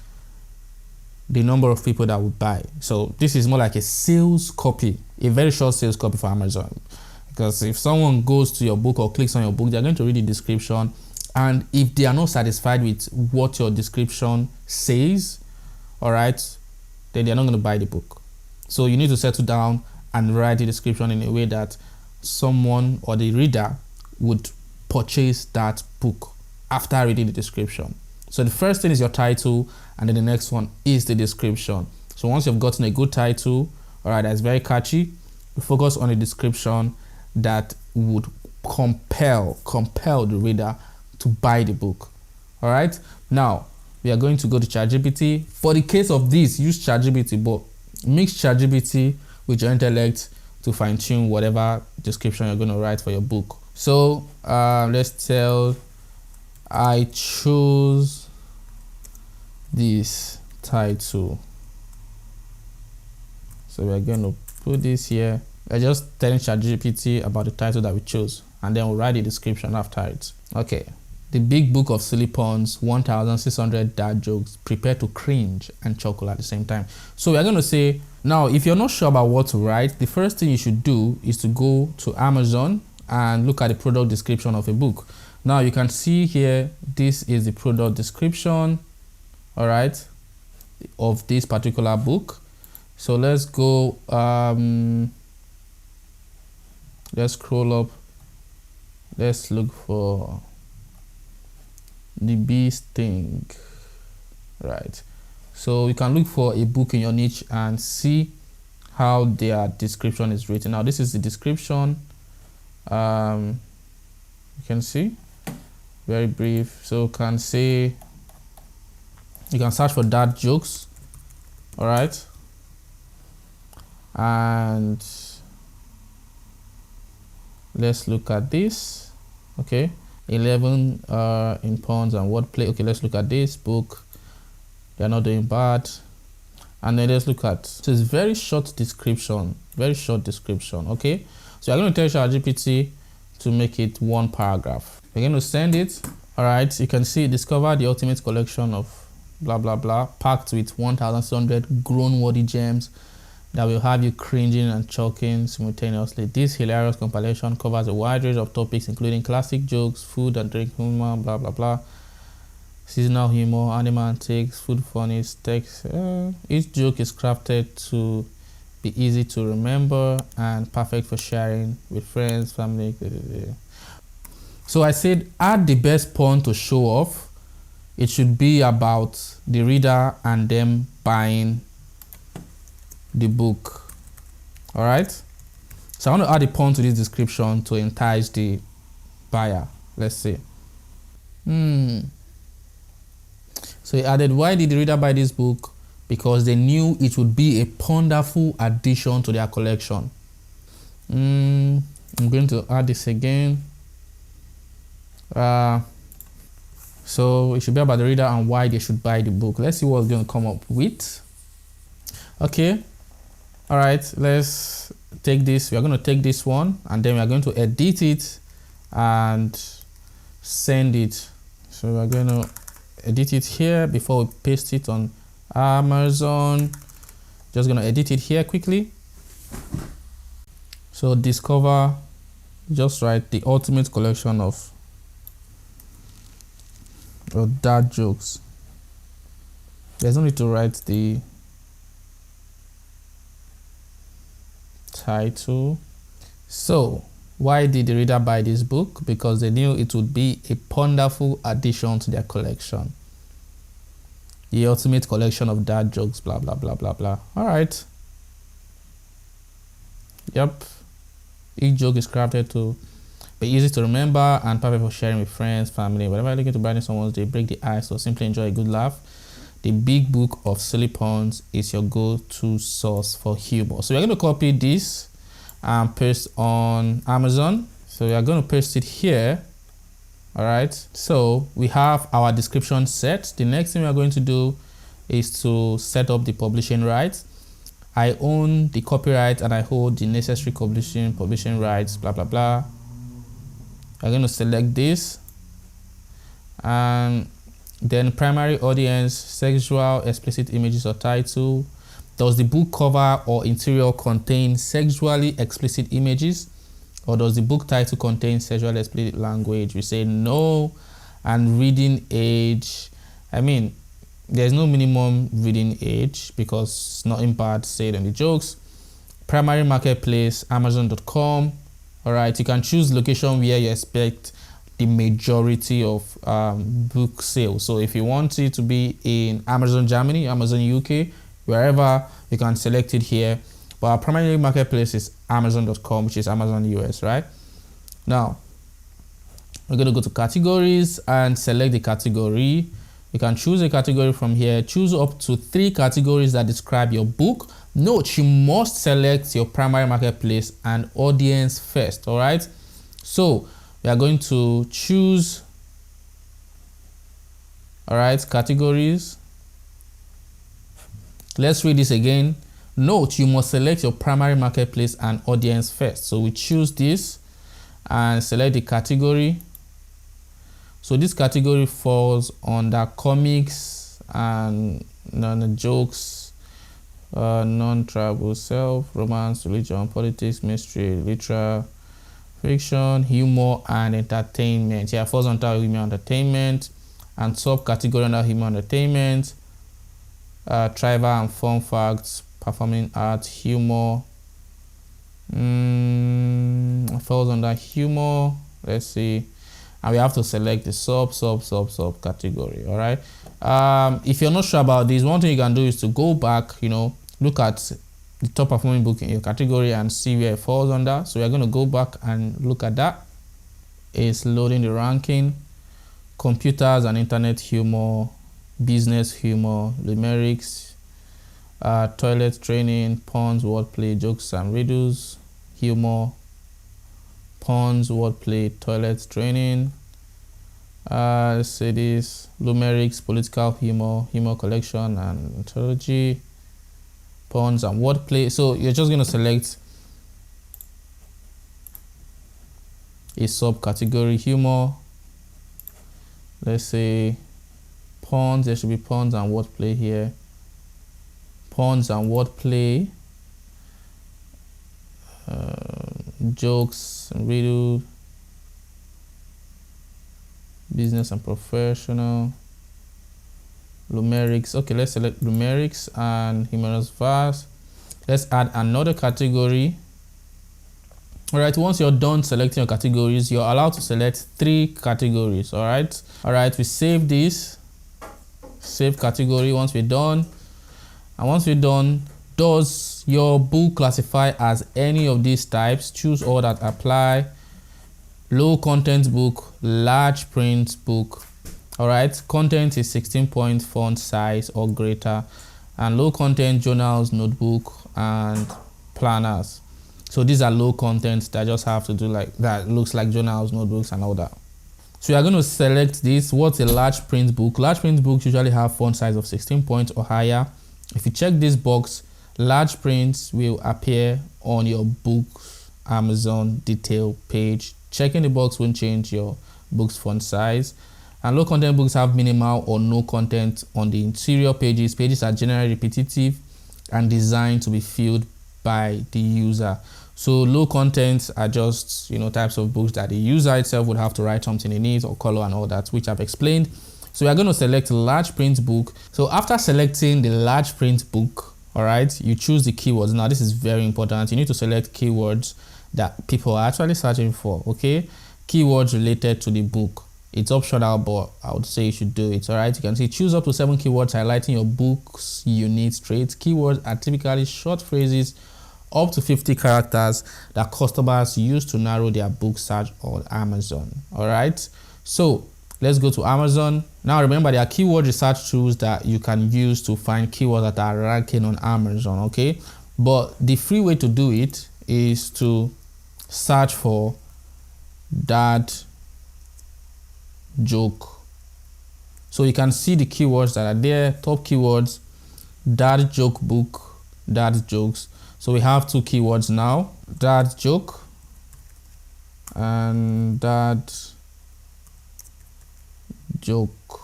the number of people that will buy. So this is more like a sales copy, a very short sales copy for Amazon. Because if someone goes to your book or clicks on your book, they're going to read the description, and if they are not satisfied with what your description says, all right, then they're not going to buy the book. So you need to settle down and write the description in a way that someone or the reader would purchase that book after reading the description. So the first thing is your title, and then the next one is the description. So once you've gotten a good title, all right, that's very catchy, you focus on the description that would compel the reader to buy the book. All right, now we are going to go to ChatGPT. For the case of this, use ChatGPT, but mix ChatGPT with your intellect to fine-tune whatever description you're going to write for your book. So let's tell I chose this title. So we're going to put this here. We're just telling ChatGPT about the title that we chose, and then we'll write the description after it. Okay. The Big Book of Silly Puns, 1,600 dad jokes, prepare to cringe and chuckle at the same time. So we're going to say, now if you're not sure about what to write, the first thing you should do is to go to Amazon and look at the product description of a book. Now you can see here, this is the product description, all right, of this particular book. So let's go, let's scroll up, let's look for the bee sting, right? So you can look for a book in your niche and see how their description is written. Now this is the description. You can see, very brief. So you can say, you can search for dad jokes, all right, and let's look at this. Okay, 11 in puns and wordplay. Okay, let's look at this book. They're not doing bad. And then let's look at, so it's very short description, okay? So I'm going to tell ChatGPT to make it one paragraph. We're going to send it. All right, you can see, discover the ultimate collection of blah blah blah, packed with 1,600 grown worthy gems that will have you cringing and choking simultaneously. This hilarious compilation covers a wide range of topics, including classic jokes, food and drink humor, blah blah blah, seasonal humor, animal antics, food funnies, text. Each joke is crafted to be easy to remember and perfect for sharing with friends, family. So I said, add the best pun to show off. It should be about the reader and them buying the book. All right, so I want to add a pun to this description to entice the buyer. Let's see. So he added, why did the reader buy this book? Because they knew it would be a wonderful addition to their collection. I'm going to add this again. So it should be about the reader and why they should buy the book. Let's see what it's going to come up with. Okay. All right, let's take this. We are going to take this one and then we are going to edit it and send it. So we're going to edit it here before we paste it on Amazon. Just going to edit it here quickly. So discover, just write the ultimate collection of dad jokes. There's no need to write the title. So Why did the reader buy this book? Because they knew it would be a wonderful addition to their collection. The ultimate collection of dad jokes, blah, blah, blah, blah, blah. All right. Yep. Each joke is crafted to be easy to remember and perfect for sharing with friends, family. Whenever you're looking to brighten someone's day, break the ice, or simply enjoy a good laugh, the Big Book of Silly Puns is your go-to source for humor. So we're going to copy this and paste on Amazon. So we are going to paste it here. All right. So we have our description set. The next thing we are going to do is to set up the publishing rights. I own the copyright and I hold the necessary publishing rights, blah, blah, blah. I'm going to select this, and then primary audience, sexual, explicit images or title. Does the book cover or interior contain sexually explicit images, or does the book title contain sexually explicit language? We say no. And reading age, I mean, there's no minimum reading age because it's nothing bad said in the jokes. Primary marketplace, amazon.com. All right, you can choose location where you expect the majority of book sales. So if you want it to be in Amazon Germany, Amazon UK, wherever, you can select it here. But our primary marketplace is amazon.com, which is Amazon US, right? Now, we're going to go to categories and select the category. You can choose a category from here. Choose up to 3 categories that describe your book. Note, you must select your primary marketplace and audience first, all right? So we are going to choose, all right, categories. Let's read this again. Note, you must select your primary marketplace and audience first. So we choose this and select the category. So this category falls under comics and jokes, non-tribal, self, romance, religion, politics, mystery, literature, fiction, humor, and entertainment. Yeah, falls under humor and entertainment, and subcategory under humor and entertainment, trivia and fun facts, performing arts, humor. Falls under humor. Let's see. And we have to select the sub category. All right. If you're not sure about this, one thing you can do is to go back, look at the top performing book in your category and see where it falls under. So we're going to go back and look at that. It's loading the ranking. Computers and internet humor, business humor, limericks, toilet training, puns, wordplay, jokes and riddles, humor, puns, wordplay, toilet training. Let's say this, limericks, political humor, humor collection and anthology, puns and wordplay. So you're just going to select a subcategory, humor. Let's say puns. There should be puns and wordplay here. Puns and wordplay, jokes and riddle, business and professional, limericks. Okay, let's select limericks and humorous verse. Let's add another category. All right, once you're done selecting your categories, you're allowed to select 3 categories. All right, we save this, save category once we're done. And once we're done, does your book classify as any of these types? Choose all that apply. Low content book, large print book. All right, content is 16-point font size or greater, and low content journals, notebook, and planners. So these are low content that just have to do like that, looks like journals, notebooks, and all that. So you are going to select this. What's a large print book? Large print books usually have font size of 16 points or higher. If you check this box, large prints will appear on your book's Amazon detail page. Checking the box won't change your book's font size. And low content books have minimal or no content on the interior pages. Pages are generally repetitive and designed to be filled by the user. So low contents are just, types of books that the user itself would have to write something in it or color and all that, which I've explained. So we are going to select large print book. So after selecting the large print book, all right, you choose the keywords. Now this is very important. You need to select keywords that people are actually searching for. Okay, keywords related to the book. It's optional, but I would say you should do it. All right, you can see choose up to 7 keywords highlighting your book's unique traits. Keywords are typically short phrases up to 50 characters that customers use to narrow their book search on Amazon. All right, so let's go to Amazon. Now remember, there are keyword research tools that you can use to find keywords that are ranking on Amazon. Okay, but the free way to do it is to search for dad joke. So you can see the keywords that are there. Top keywords: dad joke book, dad jokes. So we have 2 keywords now: dad joke and dad joke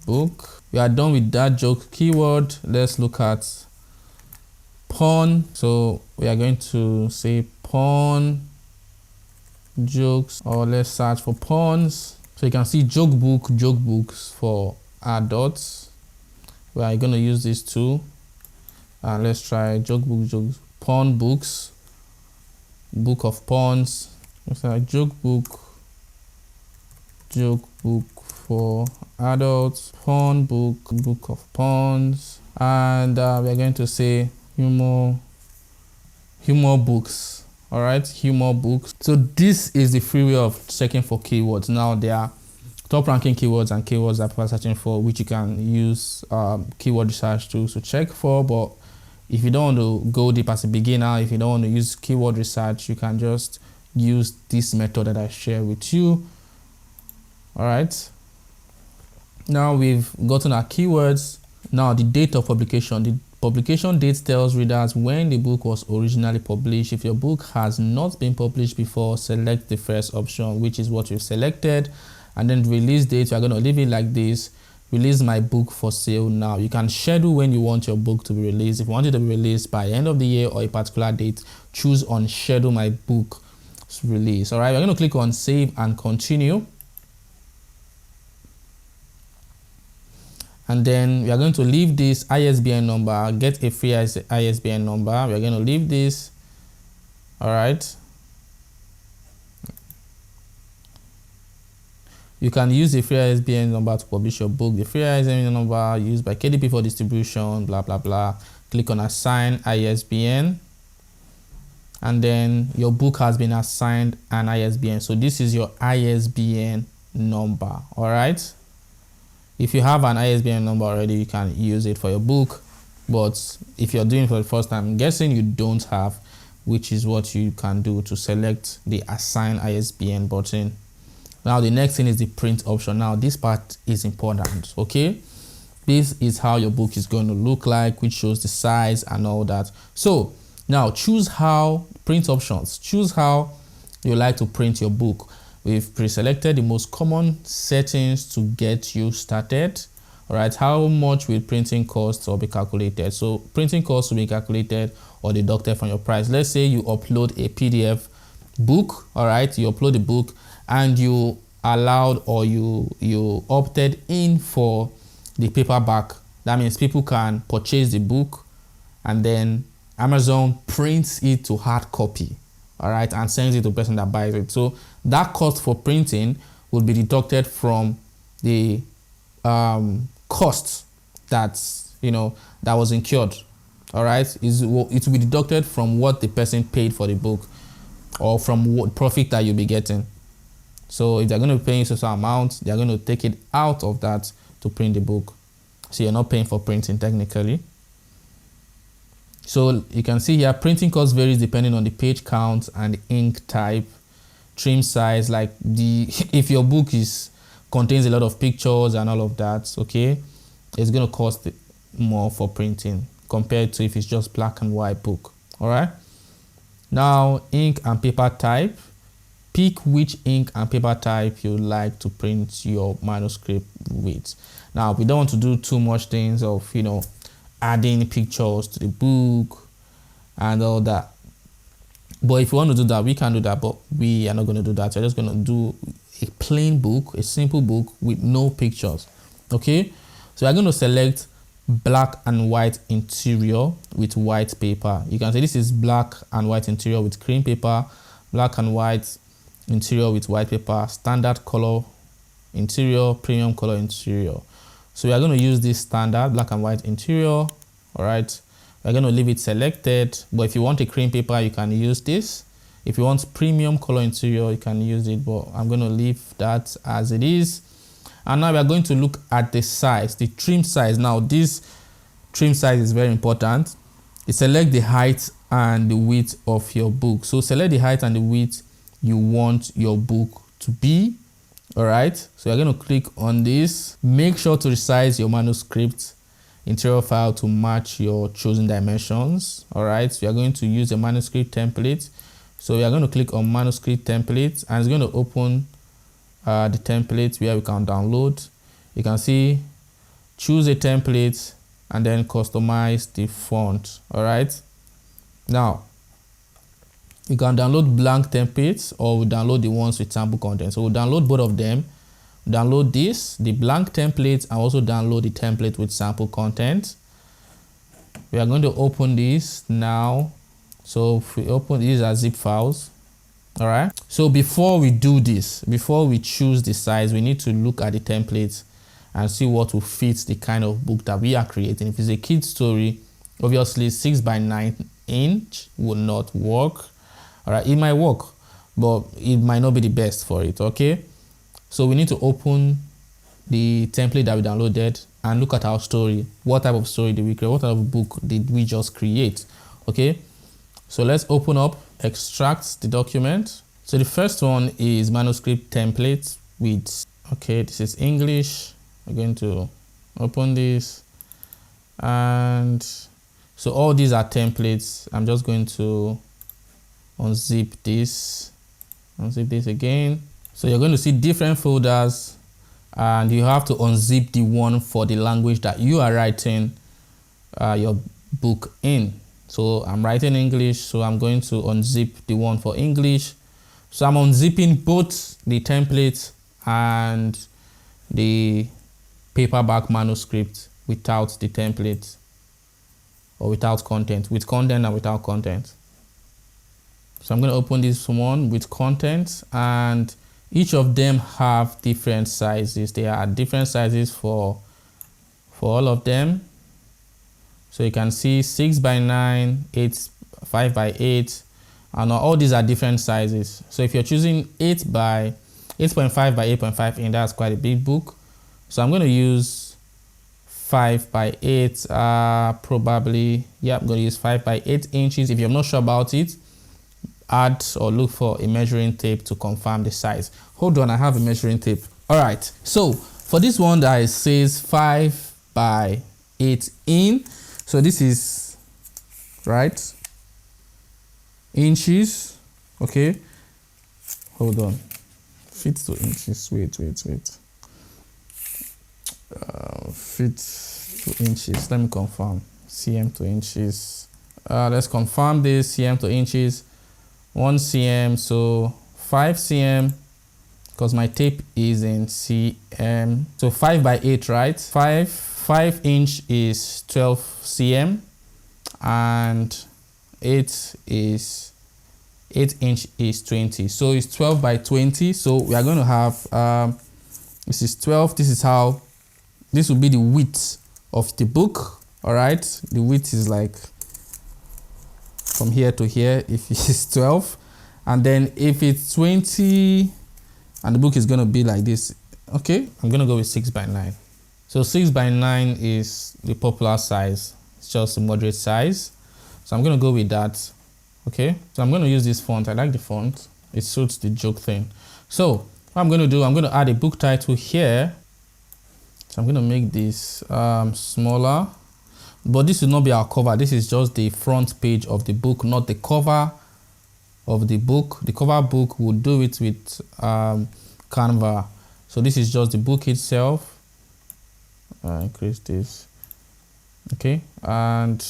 book. We are done with that joke keyword. Let's look at porn. So we are going to say porn jokes, or let's search for porns. So you can see joke book, joke books for adults. We are going to use these 2. And let's try joke book, jokes, porn books, book of porns. It's like joke book for adults, porn book, book of porns, and we are going to say humor books. All right, humor books. So this is the free way of checking for keywords. Now there are top ranking keywords and keywords that people are searching for, which you can use keyword research tools to check for. But if you don't want to go deep as a beginner, if you don't want to use keyword research, you can just use this method that I share with you. All right, now we've gotten our keywords. Now the date of publication. The publication date tells readers when the book was originally published. If your book has not been published before, select the first option, which is what we've selected. And then release date, we are going to leave it like this: release my book for sale now. You can schedule when you want your book to be released. If you want it to be released by end of the year or a particular date, choose on schedule my book release. All right, we're going to click on save and continue. And then we are going to leave this ISBN number, get a free ISBN number. We are going to leave this. All right. You can use the free ISBN number to publish your book. The free ISBN number used by KDP for distribution, blah, blah, blah. Click on assign ISBN. And then your book has been assigned an ISBN. So this is your ISBN number. All right. If you have an ISBN number already, you can use it for your book. But if you're doing it for the first time, I'm guessing you don't have, which is what you can do to select the assign ISBN button. Now the next thing is the print option. Now this part is important. Okay, this is how your book is going to look like, which shows the size and all that. So now choose how print options. Choose how you like to print your book. We've pre-selected the most common settings to get you started. All right, how much will printing cost or be calculated? So printing costs will be calculated or deducted from your price. Let's say you upload a PDF book. All right, you upload the book and you allowed or you opted in for the paperback. That means people can purchase the book and then Amazon prints it to hard copy. All right, and sends it to the person that buys it. So that cost for printing would be deducted from the cost that's that was incurred. All right, it will be deducted from what the person paid for the book or from what profit that you'll be getting. So if they're going to be paying some amount, they're going to take it out of that to print the book. So you're not paying for printing technically. So you can see here printing cost varies depending on the page count and the ink type, trim size. Like if your book contains a lot of pictures and all of that, okay, it's going to cost more for printing compared to if it's just black and white book. All right. Now ink and paper type. Pick which ink and paper type you like to print your manuscript with. Now we don't want to do too much things of adding pictures to the book and all that. But if you want to do that, we can do that, but we are not going to do that. We're just going to do a plain book, a simple book with no pictures. Okay, so we're going to select black and white interior with white paper. You can say this is black and white interior with cream paper, black and white interior with white paper, standard color interior, premium color interior. So we are going to use this standard black and white interior. All right, we're going to leave it selected, but if you want a cream paper, you can use this. If you want premium color interior, you can use it, but I'm going to leave that as it is. And now we are going to look at the size, the trim size. Now this trim size is very important. You select the height and the width of your book. So select the height and the width you want your book to be. All right, so you're going to click on this. Make sure to resize your manuscript interior file to match your chosen dimensions. All right, so you're going to use a manuscript template. So we are going to click on manuscript template, and it's going to open the template where we can download. You can see choose a template and then customize the font. All right, now you can download blank templates or we download the ones with sample content. So we'll download both of them. Download this, the blank template, and also download the template with sample content. We are going to open this now. So if we open these as zip files. All right, so before we do this, before we choose the size, we need to look at the templates and see what will fit the kind of book that we are creating. If it's a kid's story, obviously 6x9" will not work. All right, it might work, but it might not be the best for it. Okay, so we need to open the template that we downloaded and look at our story. What type of story did we create? What type of book did we just create? Okay, so let's open up, extract the document. So the first one is manuscript template with, okay, this is English. We're going to open this, and so all these are templates. I'm just going to unzip this again. So you're going to see different folders, and you have to unzip the one for the language that you are writing your book in. So I'm writing English, so I'm going to unzip the one for English. So I'm unzipping both the template and the paperback manuscript without the template, or without content, with content and without content. So I'm going to open this one with content, and each of them have different sizes. There are different sizes for all of them. So you can see 6x9, 5x8, and all these are different sizes. So if you're choosing 8.5 by 8.5 inch, that's quite a big book. So I'm going to use 5x8, probably. Yeah, I'm going to use 5x8 inches. If you're not sure about it, add or look for a measuring tape to confirm the size. Hold on, I have a measuring tape. All right, so for this one that it says 5x8 in, so this is right inches. Okay, hold on, feet to inches. Wait. Feet to inches. Let me confirm. cm to inches. Let's confirm this. Cm to inches. 1 cm, so 5 cm, because my tape is in cm. So 5x8, right? 5 inch is 12 cm, and 8 inch is 20. So it's 12 by 20. So we are going to have this is 12. This will be the width of the book. All right, the width is like from here to here if it's 12, and then if it's 20 and the book is going to be like this, okay, I'm going to go with 6x9. So 6x9 is the popular size. It's just a moderate size, so I'm going to go with that. Okay, so I'm going to use this font. I like the font, it suits the joke thing. So what I'm going to do, I'm going to add a book title here. So I'm going to make this smaller. But this will not be our cover. This is just the front page of the book, not the cover of the book. The cover book will do it with Canva. So this is just the book itself. Increase this. Okay, and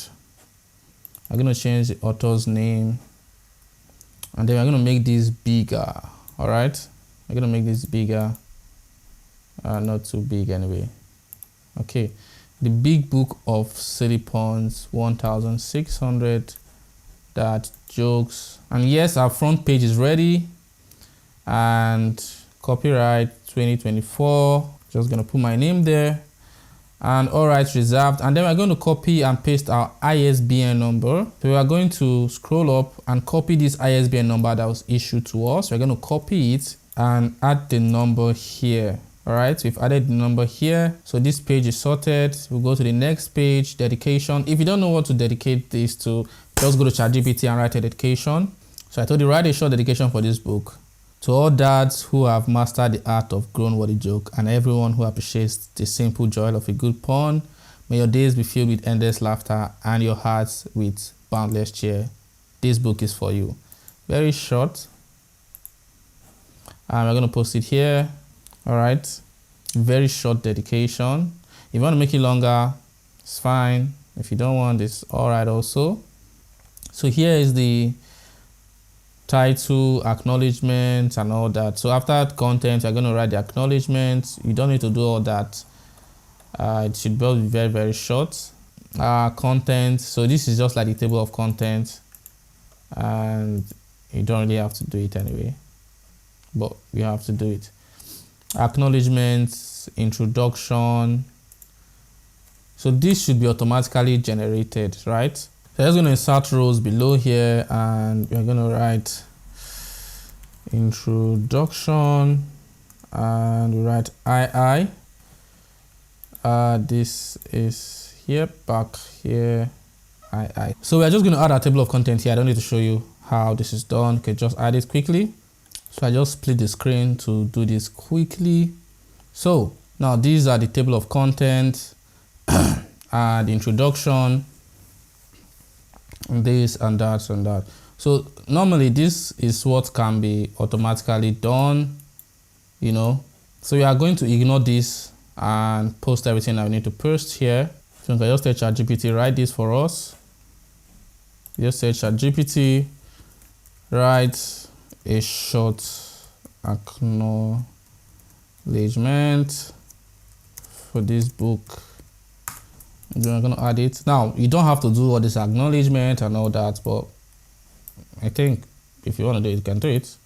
I'm going to change the author's name, and then I'm going to make this bigger. All right, I'm going to make this bigger, not too big anyway. Okay, The Big Book of Silly Puns 1600 that jokes. And yes, our front page is ready. And copyright 2024. Just gonna put my name there. And all rights reserved. And then we're going to copy and paste our ISBN number. So we are going to scroll up and copy this ISBN number that was issued to us. We're going to copy it and add the number here. All right, we've added the number here. So this page is sorted. We'll go to the next page, dedication. If you don't know what to dedicate this to, just go to ChatGPT and write a dedication. So I told you, write a short dedication for this book. To all dads who have mastered the art of grown-worthy joke and everyone who appreciates the simple joy of a good pun, may your days be filled with endless laughter and your hearts with boundless cheer. This book is for you. Very short. And we're going to post it here. All right. Very short dedication. If you want to make it longer, it's fine. If you don't want, it's all right also. So here is the title, acknowledgement, and all that. So after content, you're going to write the acknowledgement. You don't need to do all that. It should be very, very short. Content. So this is just like the table of content, and you don't really have to do it anyway, but you have to do it. Acknowledgements, introduction. So this should be automatically generated, right? So I'm just going to insert rows below here, and we're going to write introduction, and we write II. This is here, back here, II. So we're just going to add our table of content here. I don't need to show you how this is done. Okay, just add it quickly. So I just split the screen to do this quickly. So now these are the table of content, and the introduction, this and that and that. So normally this is what can be automatically done, you know. So we are going to ignore this and post everything that we need to post here. So you can just say ChatGPT, write this for us. Just say ChatGPT, write a short acknowledgement for this book. We're going to add it. Now, you don't have to do all this acknowledgement and all that, but I think if you want to do it, you can do it.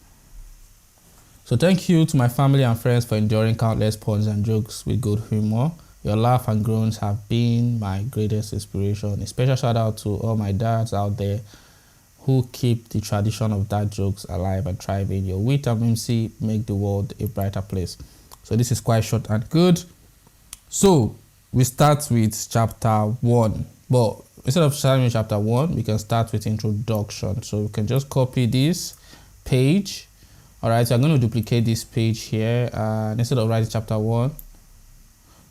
So thank you to my family and friends for enduring countless puns and jokes with good humor. Your laugh and groans have been my greatest inspiration. A special shout out to all my dads out there who keep the tradition of dad jokes alive and thriving. Your wit and whimsy make the world a brighter place. So this is quite short and good. So we start with chapter 1, but instead of starting with chapter 1, we can start with introduction. So we can just copy this page. All right, so I'm going to duplicate this page here, and instead of writing chapter 1,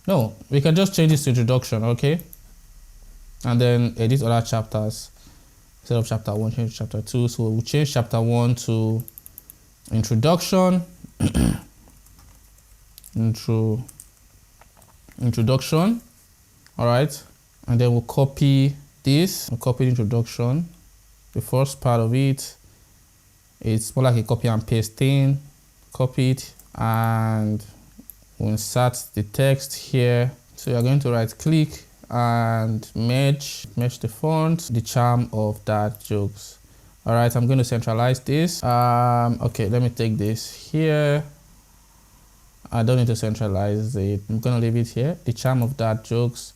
no, we can just change this to introduction, okay? And then edit other chapters. Instead of chapter 1, change to chapter 2. So we'll change chapter 1 to introduction. Introduction. All right. And then we'll copy this. We'll copy the introduction. The first part of it. It's more like a copy and paste thing. Copy it. And we'll insert the text here. So you're going to right click and merge the font, the charm of dad jokes. All right, I'm going to centralize this. Okay, let me take this here. I don't need to centralize it. I'm going to leave it here, the charm of dad jokes.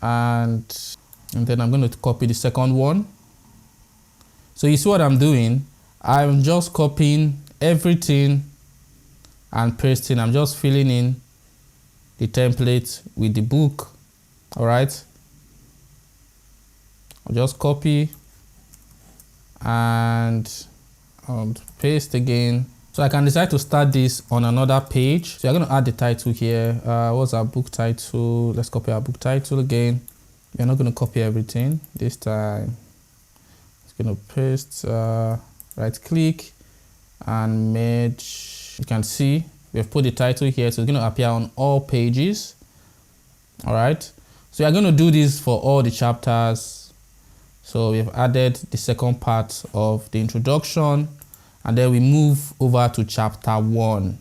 And then I'm going to copy the second one. So you see what I'm doing? I'm just copying everything and pasting. I'm just filling in the template with the book. All right. I'll just copy and paste again. So I can decide to start this on another page. So you're going to add the title here. What's our book title? Let's copy our book title again. We're not going to copy everything this time. It's going to paste, right click and merge. You can see we've put the title here, so it's going to appear on all pages. All right. So you're going to do this for all the chapters. So we've added the second part of the introduction, and then we move over to chapter 1,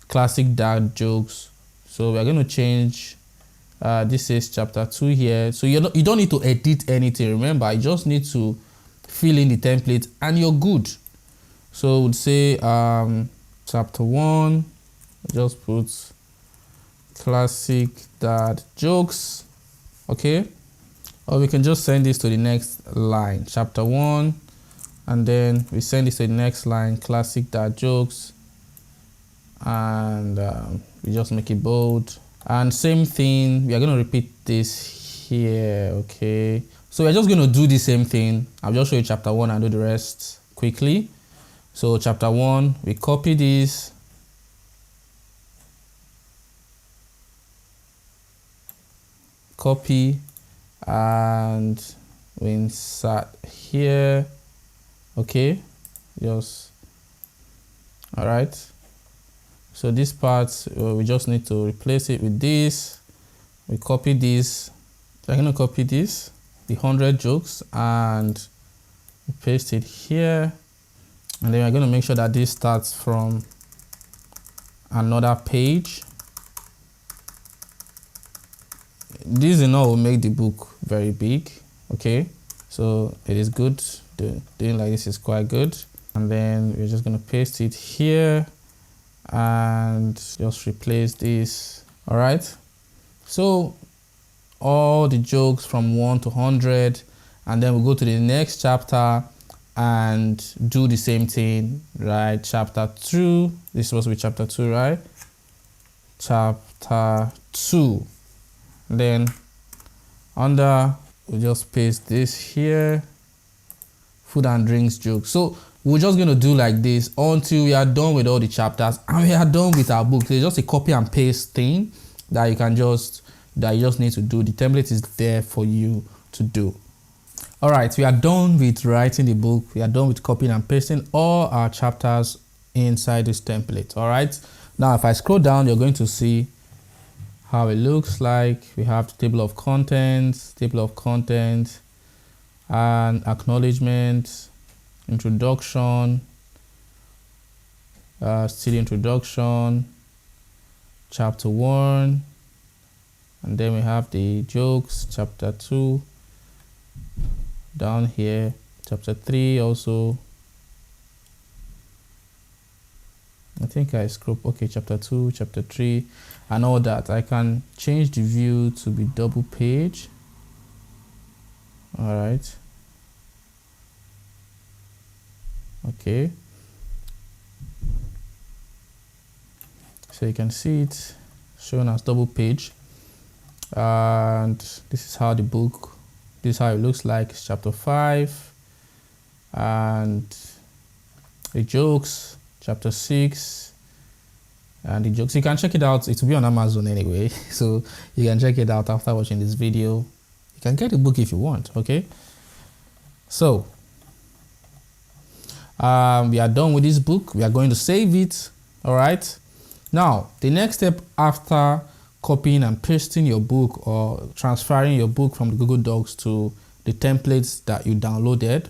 classic dad jokes. So we're going to change This is chapter 2 here. So you don't need to edit anything. Remember, you just need to fill in the template and you're good. So we'd say chapter 1, just put classic dad jokes. Okay, or we can just send this to the next line, chapter 1, and then we send this to the next line, classic dad jokes, and we just make it bold. And same thing, we are going to repeat this here. Okay, so we're just going to do the same thing. I'll just show you chapter 1 and do the rest quickly. So chapter 1, we copy this, copy, and we insert here. Okay, just all right. So this part, we just need to replace it with this. We copy this. I'm going to copy this, the 100 jokes, and we paste it here. And then we're going to make sure that this starts from another page. This enough will make the book very big. Okay, so it is good. Doing like this is quite good. And then we're just going to paste it here and just replace this. All right, so all the jokes from 1 to 100, and then we'll go to the next chapter and do the same thing, right? Chapter 2, this is supposed to be chapter 2, right? Chapter 2, then under we'll just paste this here, food and drinks jokes. So we're just going to do like this until we are done with all the chapters and we are done with our book. So it's just a copy and paste thing that you just need to do. The template is there for you to do. All right, we are done with writing the book. We are done with copying and pasting all our chapters inside this template. All right, now if I scroll down, you're going to see how it looks like. We have the table of contents, and acknowledgement, introduction, still introduction, chapter 1, and then we have the jokes, chapter 2 down here, chapter 3 also. I think I scroll, okay, chapter 2, chapter 3, and all that. I can change the view to be double page. All right. Okay. So you can see it shown as double page. And this is how the book, this is how it looks like. It's chapter 5. And the jokes, chapter 6. And the jokes, you can check it out. It will be on Amazon anyway. So you can check it out after watching this video. You can get the book if you want, okay? So we are done with this book. We are going to save it. All right. Now, the next step after copying and pasting your book or transferring your book from the Google Docs to the templates that you downloaded.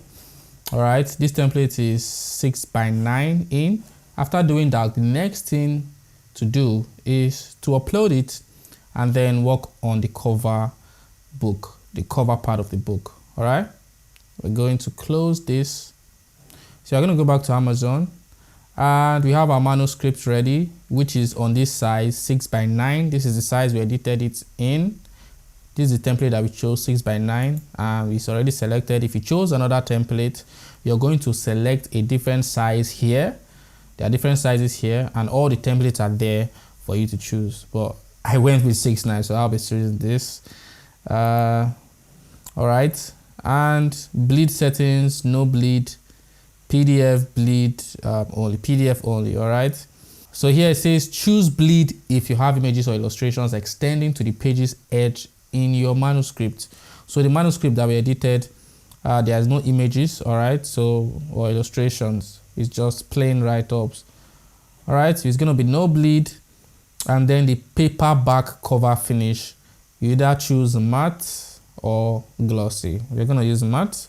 All right. This template is 6x9 in. After doing that, the next thing to do is to upload it and then work on the cover book, the cover part of the book. All right. We're going to close this. So we're going to go back to Amazon and we have our manuscript ready, which is on this size 6x9. This is the size we edited it in. This is the template that we chose, 6x9, and it's already selected. If you chose another template, you're going to select a different size here. There are different sizes here and all the templates are there for you to choose. But I went with 6x9, so I'll be choosing this. All right. And bleed settings, no bleed, PDF bleed only, PDF only. All right. So here it says choose bleed if you have images or illustrations extending to the page's edge in your manuscript. So the manuscript that we edited, there's no images, all right, so or illustrations. It's just plain write-ups. All right, so it's going to be no bleed, and then the paperback cover finish. You either choose matte or glossy. We're going to use matte.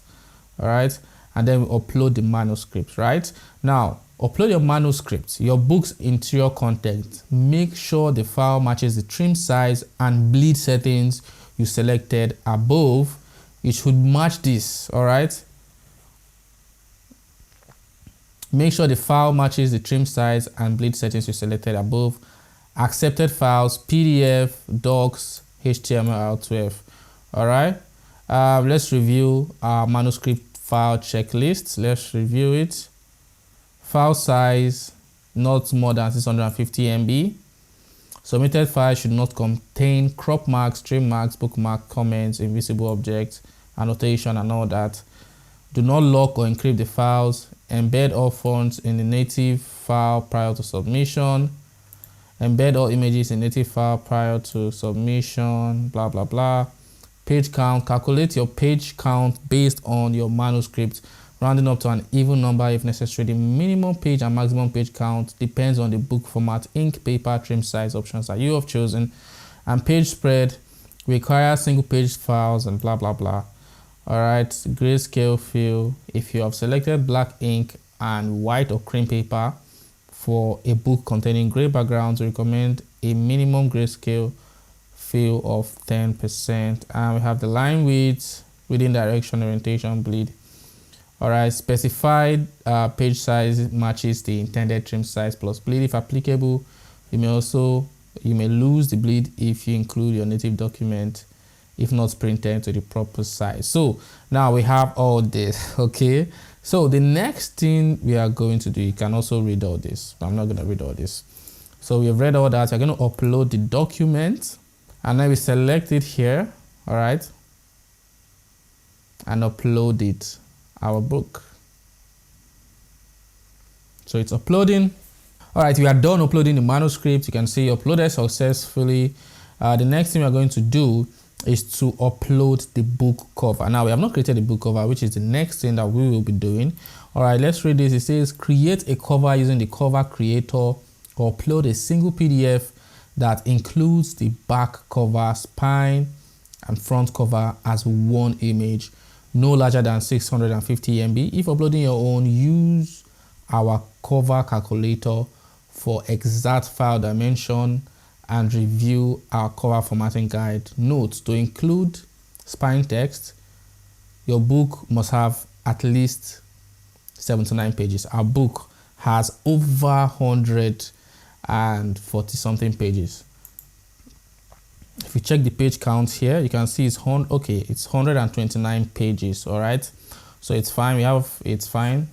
All right, and then we upload the manuscript. Right now, upload your manuscript, your book's interior content. Make sure the file matches the trim size and bleed settings you selected above. It should match this. All right, make sure the file matches the trim size and bleed settings you selected above. Accepted files: PDF, docs, HTML, 12. All right, let's review our manuscript file checklist. Let's review it. File size not more than 650 MB. Submitted file should not contain crop marks, trim marks, bookmark, comments, invisible objects, annotation, and all that. Do not lock or encrypt the files. Embed all fonts in the native file prior to submission. Embed all images in native file prior to submission, blah, blah, blah. Page count: calculate your page count based on your manuscript, rounding up to an even number if necessary. The minimum page and maximum page count depends on the book format, ink, paper, trim size options that you have chosen. And page spread requires single page files and blah, blah, blah. All right, grayscale fill: if you have selected black ink and white or cream paper for a book containing gray backgrounds, we recommend a minimum grayscale fill of 10%. And we have the line width, reading direction, orientation, bleed. All right, specified page size matches the intended trim size plus bleed if applicable. You may lose the bleed if you include your native document, if not printed to the proper size. So now we have all this. Okay, so the next thing we are going to do, you can also read all this, but I'm not going to read all this. So we have read all that. We're going to upload the document, and then we select it here. All right, and upload it, our book. So it's uploading. All right, we are done uploading the manuscript. You can see uploaded successfully. The next thing we are going to do is to upload the book cover. Now, we have not created the book cover, which is the next thing that we will be doing. All right, let's read this. It says, create a cover using the cover creator, or upload a single PDF that includes the back cover, spine, and front cover as one image, no larger than 650 MB. If uploading your own, use our cover calculator for exact file dimension and review our cover formatting guide. Note: to include spine text, your book must have at least 79 pages. Our book has over 140 something pages. If you check the page count here, you can see it's 129 pages. All right, so it's fine. It's fine.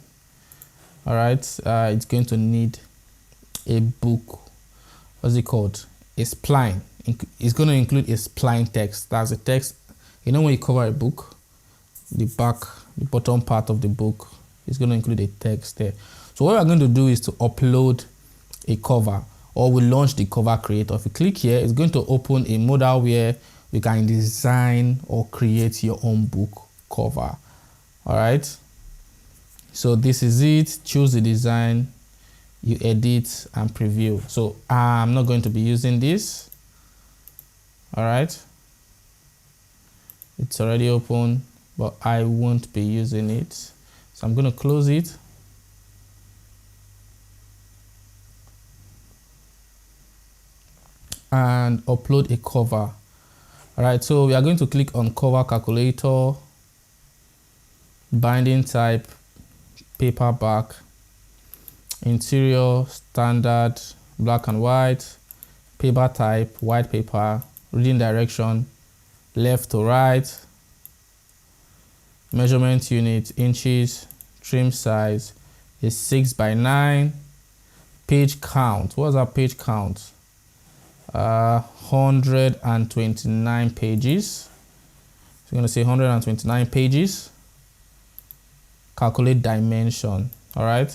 All right, it's going to need a book. What's it called? A spline. It's going to include a spline text. That's the text. You know, when you cover a book, the bottom part of the book is going to include a text there. So what we're going to do is to upload a cover, or we launch the cover creator. If you click here, it's going to open a modal where you can design or create your own book cover. All right. So this is it. Choose the design, you edit and preview. So I'm not going to be using this. All right, it's already open, but I won't be using it, so I'm going to close it. And upload a cover. All right, so we are going to click on cover calculator, binding type, paperback, interior standard, black and white, paper type, white paper, reading direction, left to right, measurement unit, inches, trim size is 6x9, page count. What's our page count? 129 pages. So you're going to say 129 pages. Calculate dimension. All right,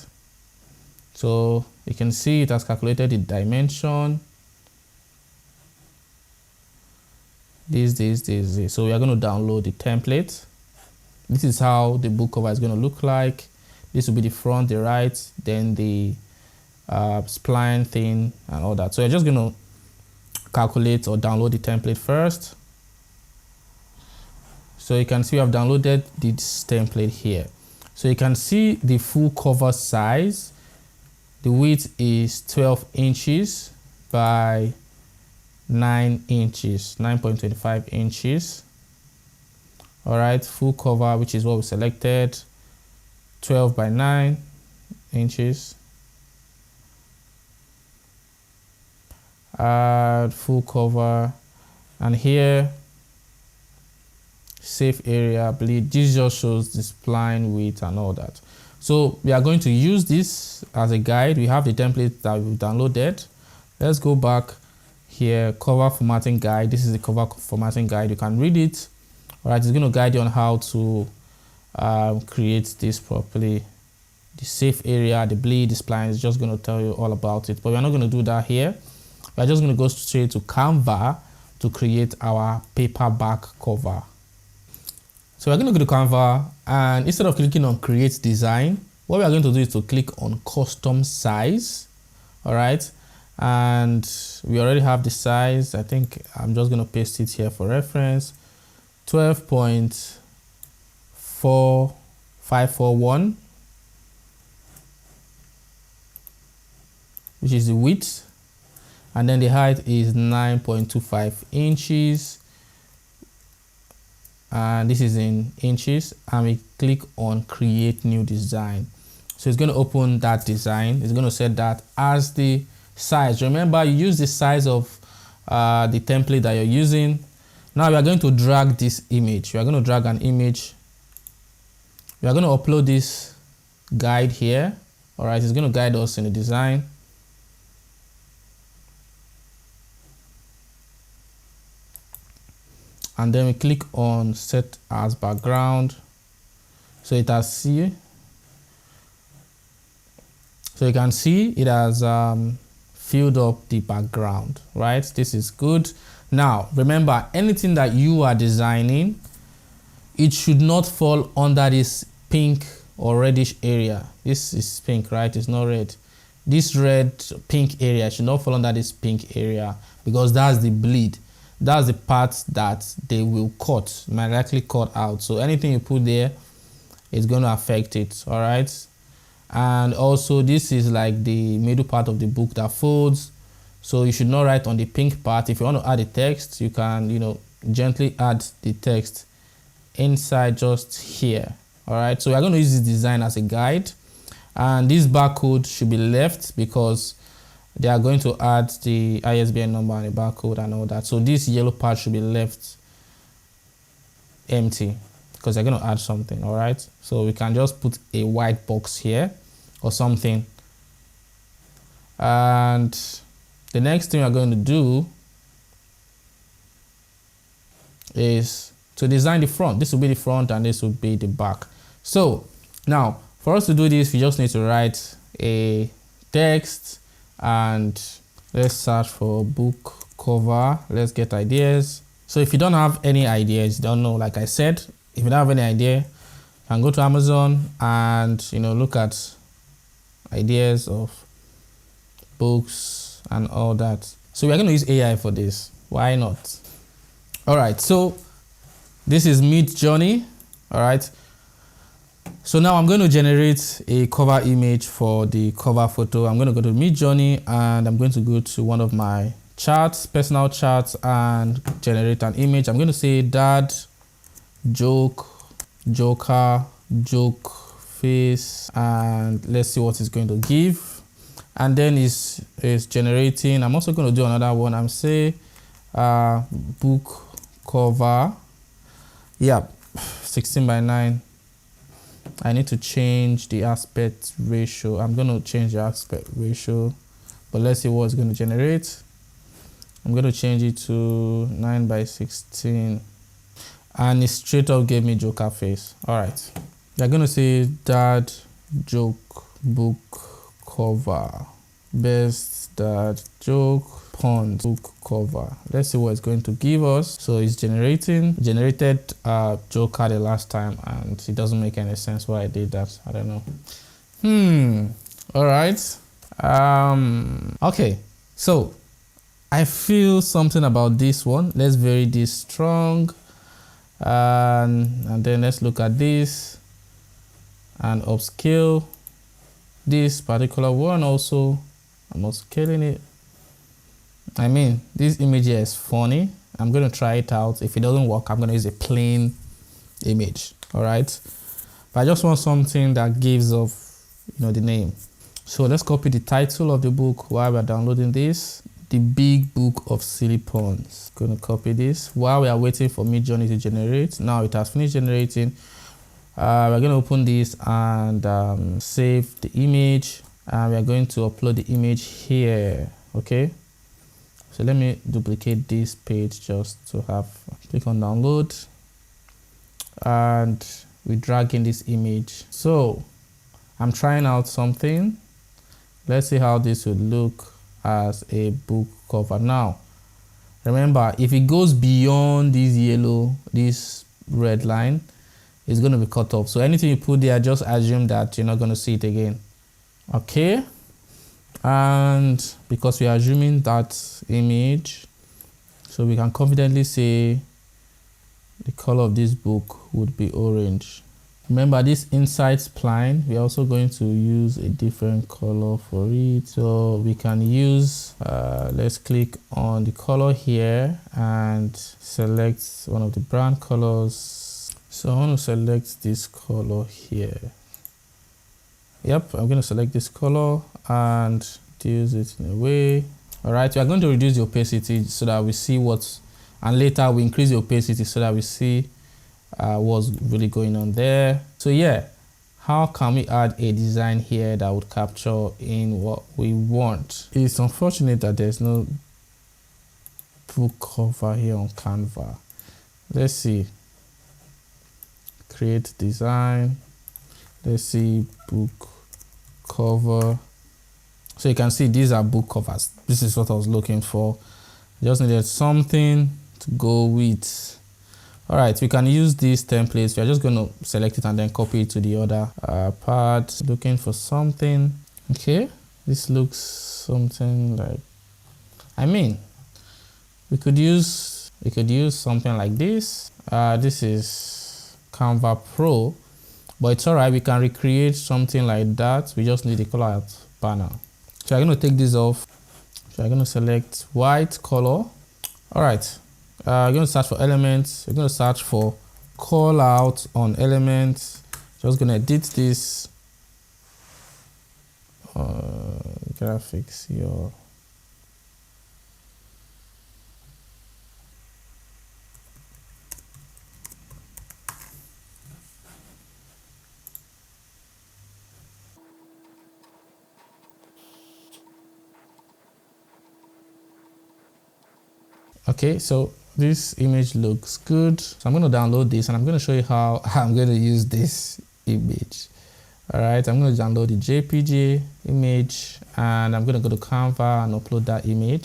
so you can see it has calculated the dimension. This. So we are going to download the template. This is how the book cover is going to look like. This will be the front, the right, then the spline thing and all that. So you're just going to calculate or download the template first. So you can see I've downloaded this template here. So you can see the full cover size. The width is 12 inches by 9 inches, 9.25 inches. All right, full cover, which is what we selected, 12 by 9 inches. Add full cover, and here safe area bleed. This just shows the spline width and all that. So we are going to use this as a guide. We have the template that we downloaded. Let's go back here, cover formatting guide. This is the cover formatting guide. You can read it. All right, it's going to guide you on how to create this properly. The safe area, the bleed, the spline is just going to tell you all about it. But we're not going to do that here. We're just going to go straight to Canva to create our paperback cover. So we're going to go to Canva, and instead of clicking on create design, what we are going to do is to click on custom size. All right, and we already have the size. I think I'm just going to paste it here for reference. 12.4541, which is the width, and then the height is 9.25 inches, and this is in inches, and we click on create new design. So it's going to open that design. It's going to set that as the size. Remember, you use the size of the template that you're using. Now we are going to drag this image. We are going to drag an image. We are going to upload this guide here. All right, it's going to guide us in the design. And then we click on set as background. So it has see. So you can see it has filled up the background, right? This is good. Now, remember, anything that you are designing, it should not fall under this pink or reddish area. This is pink, right? It's not red. This red pink area should not fall under this pink area, because that's the bleed. That's the part that they will cut, might likely cut out. So anything you put there is going to affect it, all right? And also, this is like the middle part of the book that folds. So you should not write on the pink part. If you want to add a text, you can, gently add the text inside just here. All right. So we're going to use this design as a guide, and this barcode should be left because they are going to add the ISBN number and the barcode and all that. So this yellow part should be left empty because they're going to add something. All right. So we can just put a white box here or something. And the next thing we're going to do is to design the front. This will be the front and this will be the back. So now for us to do this, we just need to write a text, and let's search for book cover. Let's get ideas. So if you don't have any ideas, you don't know, like I said, if you don't have any idea, you can go to Amazon and look at ideas of books and all that. So we're going to use AI for this. Why not? All right, so this is Midjourney. All right, so now I'm going to generate a cover image for the cover photo. I'm going to go to Midjourney and I'm going to go to one of my charts, personal charts, and generate an image. I'm going to say dad, joke, joker, joke face, and let's see what it's going to give. And then it's generating. I'm also going to do another one. I'm say book cover. Yeah, 16 by 9. I need to change the aspect ratio. I'm going to change the aspect ratio, but let's see what it's going to generate. I'm going to change it to 9 by 16, and it straight up gave me joker face. All right, they're going to say dad joke book cover, best dad joke pond book cover. Let's see what it's going to give us. So it's generated joker the last time, and it doesn't make any sense why I did that. I don't know. All right. Okay, so I feel something about this one. Let's vary this strong, and then let's look at this. and upscale this particular one also. I'm upscaling it. I mean, this image here is funny. I'm going to try it out. If it doesn't work, I'm going to use a plain image. All right. But I just want something that gives off, the name. So let's copy the title of the book while we're downloading this. The Big Book of Silly Puns. Going to copy this while we are waiting for Midjourney to generate. Now it has finished generating. We're going to open this and save the image. And we are going to upload the image here. Okay. So let me duplicate this page just to have, click on download, and we drag in this image. So I'm trying out something. Let's see how this would look as a book cover. Now, remember, if it goes beyond this yellow, this red line, it's going to be cut off. So anything you put there, just assume that you're not going to see it again. Okay. And because we are assuming that image, so we can confidently say the color of this book would be orange. Remember this inside spline, we're also going to use a different color for it. So we can use, let's click on the color here and select one of the brand colors. So I want to select this color here. Yep, I'm going to select this color and reduce it in a way. All right, we are going to reduce the opacity so that we see what's, and later we increase the opacity so that we see what's really going on there. So yeah, how can we add a design here that would capture in what we want? It's unfortunate that there's no book cover here on Canva. Let's see. Create design. Let's see, book cover. So you can see these are book covers. This is what I was looking for. I just needed something to go with. All right, we can use these templates. We are just going to select it and then copy it to the other part. Looking for something. Okay, this looks something like, I mean, we could use something like this. This is Canva Pro. But it's all right, we can recreate something like that. We just need a color out banner. So I'm going to take this off. So I'm going to select white color. All right, we're going to search for elements. We're going to search for call out on elements. Just going to edit this graphics here. Okay, so this image looks good. So I'm going to download this and I'm going to show you how I'm going to use this image. All right, I'm going to download the JPG image and I'm going to go to Canva and upload that image.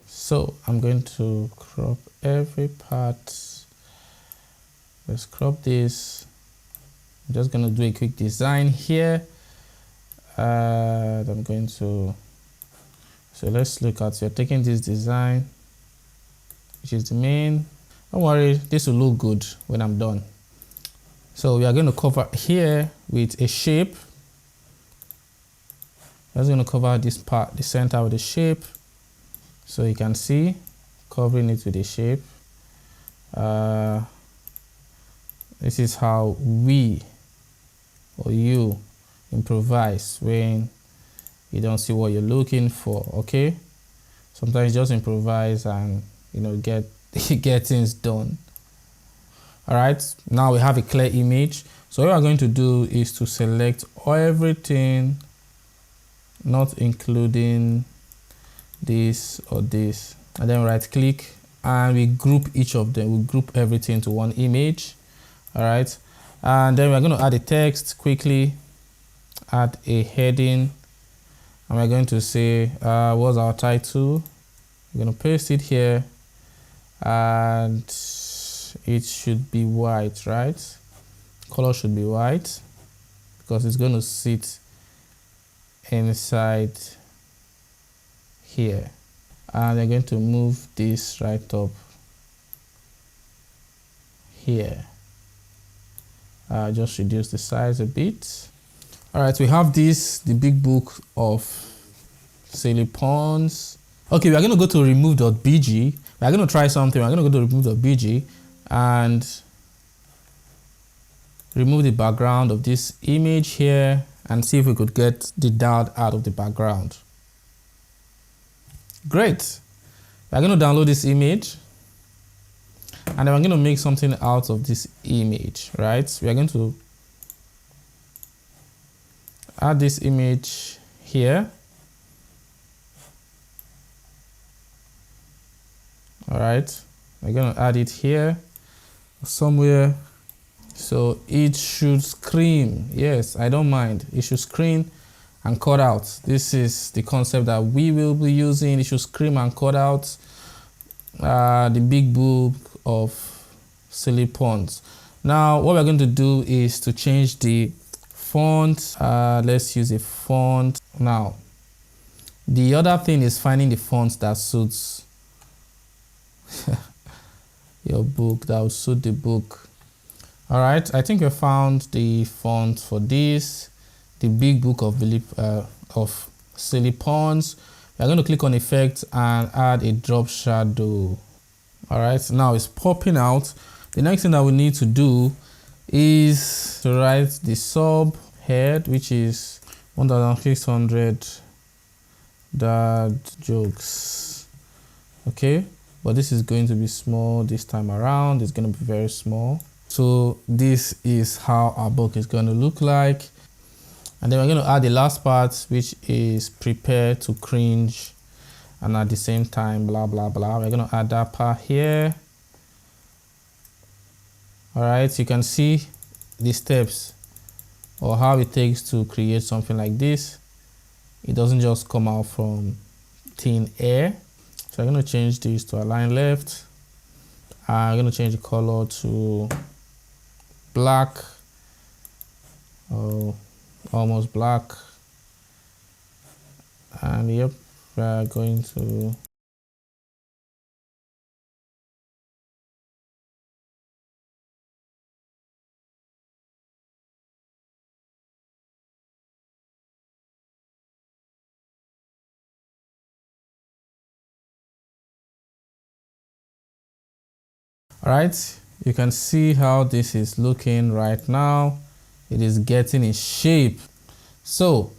So I'm going to crop every part. Let's crop this. I'm just going to do a quick design here. I'm going to, so let's look at, you're taking this design, which is the main. Don't worry, this will look good when I'm done. So we are going to cover here with a shape. I'm just going to cover this part, the center with the shape. So you can see, covering it with a shape. This is how we or you improvise when you don't see what you're looking for. Okay, sometimes just improvise and get things done. All right, now we have a clear image. So what we're going to do is to select everything, not including this or this, and then right click and we group each of them. We group everything to one image. All right, and then we're going to add a text quickly, add a heading, and we're going to say what's our title. We're going to paste it here and it should be white, right? Color should be white because it's going to sit inside here. and I'm going to move this right up here. Just reduce the size a bit. All right, we have this, the big book of silly puns. Okay, we are going to go to remove.bg. We are going to try something. We're going to go to remove.bg and remove the background of this image here and see if we could get the dot out of the background. Great. We're going to download this image and then we're going to make something out of this image, right? We are going to add this image here. All right, we're going to add it here somewhere. So it should scream. Yes, I don't mind. It should scream and cut out. This is the concept that we will be using. It should scream and cut out the big book of silly puns. Now, what we're going to do is to change the font. Let's use a font. Now, the other thing is finding the font that suits your book, that will suit the book. All right, I think we found the font for this, the big book of silly puns. We're going to click on effect and add a drop shadow. All right, now it's popping out. The next thing that we need to do is to write the sub head, which is 1600 dad jokes. Okay, but this is going to be small this time around. It's going to be very small. So this is how our book is going to look like. And then we're going to add the last part, which is prepare to cringe, and at the same time blah blah blah. We're going to add that part here. All right, you can see the steps or how it takes to create something like this. It doesn't just come out from thin air. So I'm going to change this to align left. I'm going to change the color to black, almost black, and yep, we're going to all right, you can see how this is looking right now. It is getting in shape. So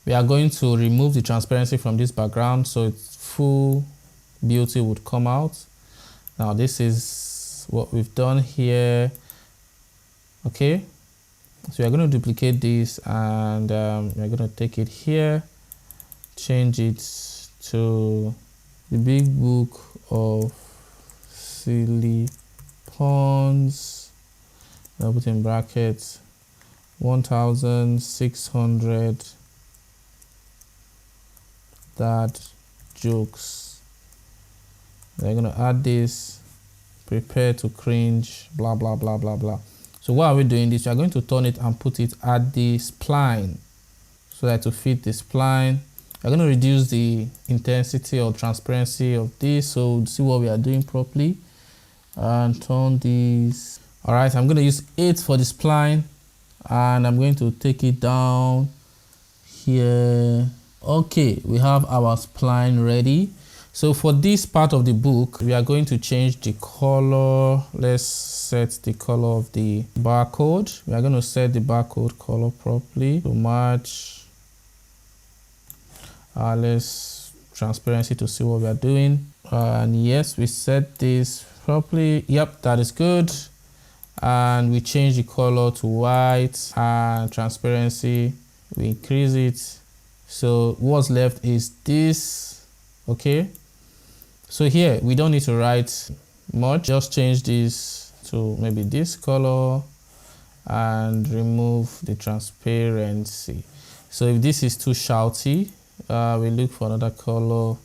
we are going to remove the transparency from this background so its full beauty would come out. Now this is what we've done here. Okay, so we're going to duplicate this and we're going to take it here, change it to the big book of silly puns. I'll put in brackets 1600 dad jokes. We're going to add this, prepare to cringe, blah blah blah blah blah. So while we're doing this, we're going to turn it and put it at the spline so that to fit the spline. We're going to reduce the intensity or transparency of this so see what we are doing properly and turn these. All right, I'm going to use 8 for the spline and I'm going to take it down here. Okay, we have our spline ready. So for this part of the book, we are going to change the color. Let's set the color of the barcode. We are going to set the barcode color properly to match. Let's transparency to see what we are doing. And yes, we set this properly. Yep, that is good. And we change the color to white and transparency. We increase it. So what's left is this. Okay. So here we don't need to write much. Just change this to maybe this color and remove the transparency. So if this is too shouty, we look for another color.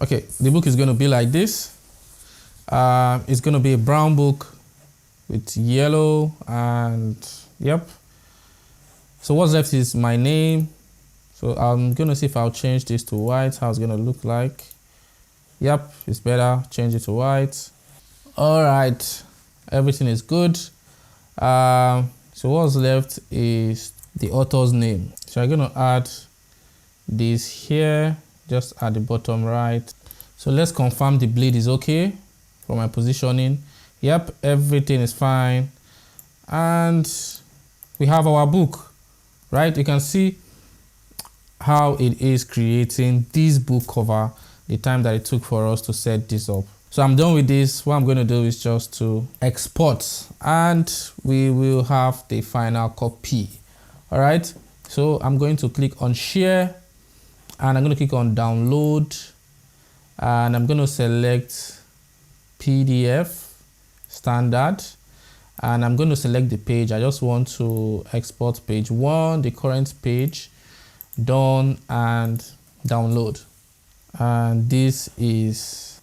Okay, the book is going to be like this. It's going to be a brown book with yellow and yep. So what's left is my name. So I'm going to see if I'll change this to white, how it's going to look like. Yep, it's better. Change it to white. All right, everything is good. So what's left is the author's name. So I'm going to add this here, just at the bottom right. So let's confirm the bleed is okay for my positioning. Yep, everything is fine. And we have our book, right? You can see how it is creating this book cover, the time that it took for us to set this up. So I'm done with this. What I'm going to do is just to export, and we will have the final copy. All right. So I'm going to click on share, and I'm going to click on download, and I'm going to select PDF standard, and I'm going to select the page. I just want to export page 1, the current page, done, and download. And this is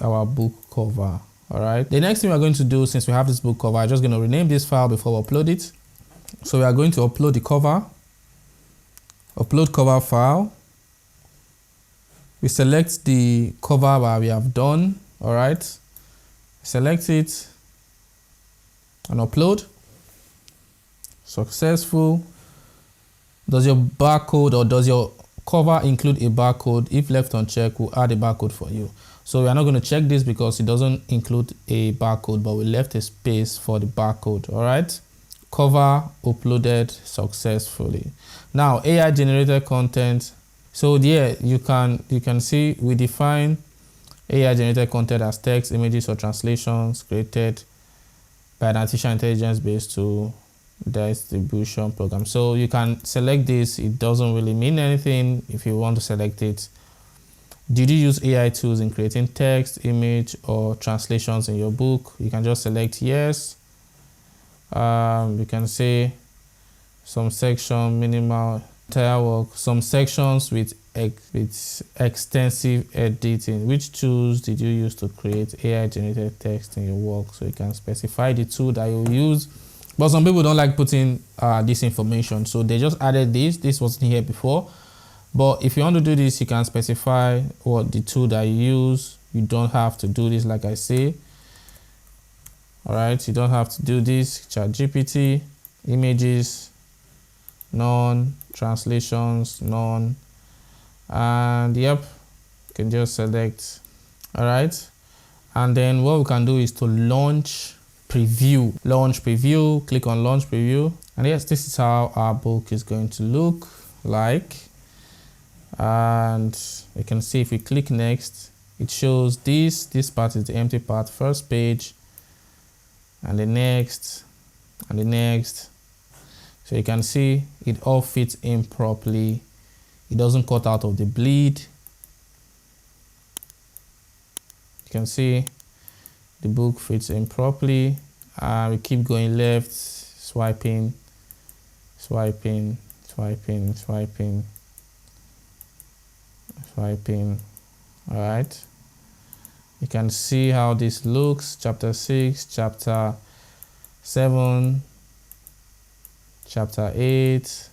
our book cover. All right, the next thing we're going to do, since we have this book cover, I'm just going to rename this file before we upload it. So we are going to upload the cover, upload cover file. We select the cover that we have done. All right, select it and upload. Successful. Does your barcode or does your cover include a barcode? If left unchecked, we'll add a barcode for you. So we are not going to check this because it doesn't include a barcode, but we left a space for the barcode. All right, cover uploaded successfully. Now AI generated content. So yeah, you can see we define AI generated content as text, images, or translations created by an artificial intelligence based tool distribution program. So you can select this. It doesn't really mean anything if you want to select it. Did you use AI tools in creating text, image, or translations in your book? You can just select yes. You can say some section minimal entire work, some sections with extensive editing. Which tools did you use to create AI generated text in your work? So you can specify the tool that you use. But some people don't like putting this information, so they just added this. This wasn't here before. But if you want to do this, you can specify what the tool that you use. You don't have to do this, like I say. All right, you don't have to do this. ChatGPT, images, none, translations, none. And yep, you can just select. All right, and then what we can do is to launch preview. Launch preview, click on launch preview, and yes, this is how our book is going to look like. And you can see if we click next, it shows this part is the empty part, first page, and the next, and the next. So you can see it all fits in properly. It doesn't cut out of the bleed. You can see the book fits in properly. We keep going left, swiping, swiping, swiping, swiping, swiping. All right, you can see how this looks. Chapter 6, chapter 7, chapter 8,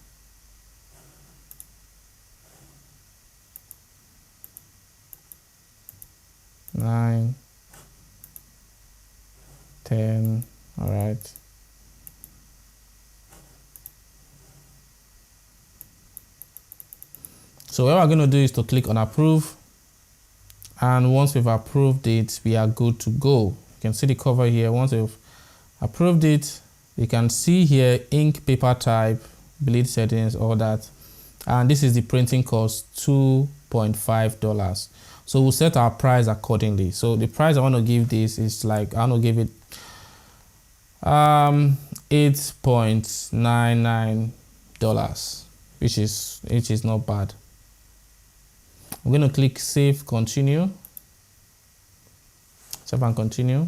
nine, 10. All right. So what we're going to do is to click on approve, and once we've approved it, we are good to go. You can see the cover here. Once we've approved it, you can see here ink, paper type, bleed settings, all that. And this is the printing cost, $2.5. So we'll set our price accordingly. So the price I want to give this is like, I want to give it $8.99, which is not bad. I'm going to click save, continue. Save and continue.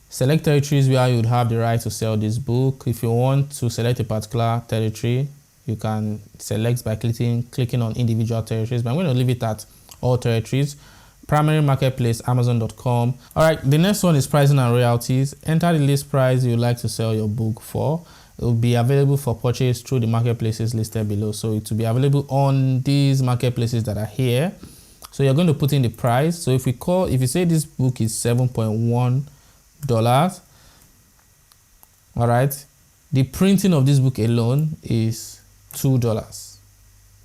Select territories where you would have the right to sell this book. If you want to select a particular territory, you can select by clicking on individual territories, but I'm going to leave it at all territories. Primary marketplace, Amazon.com. All right, the next one is pricing and royalties. Enter the list price you would like to sell your book for. It will be available for purchase through the marketplaces listed below. So it will be available on these marketplaces that are here. So you're going to put in the price. So if you say this book is $7.1, all right, the printing of this book alone is $2,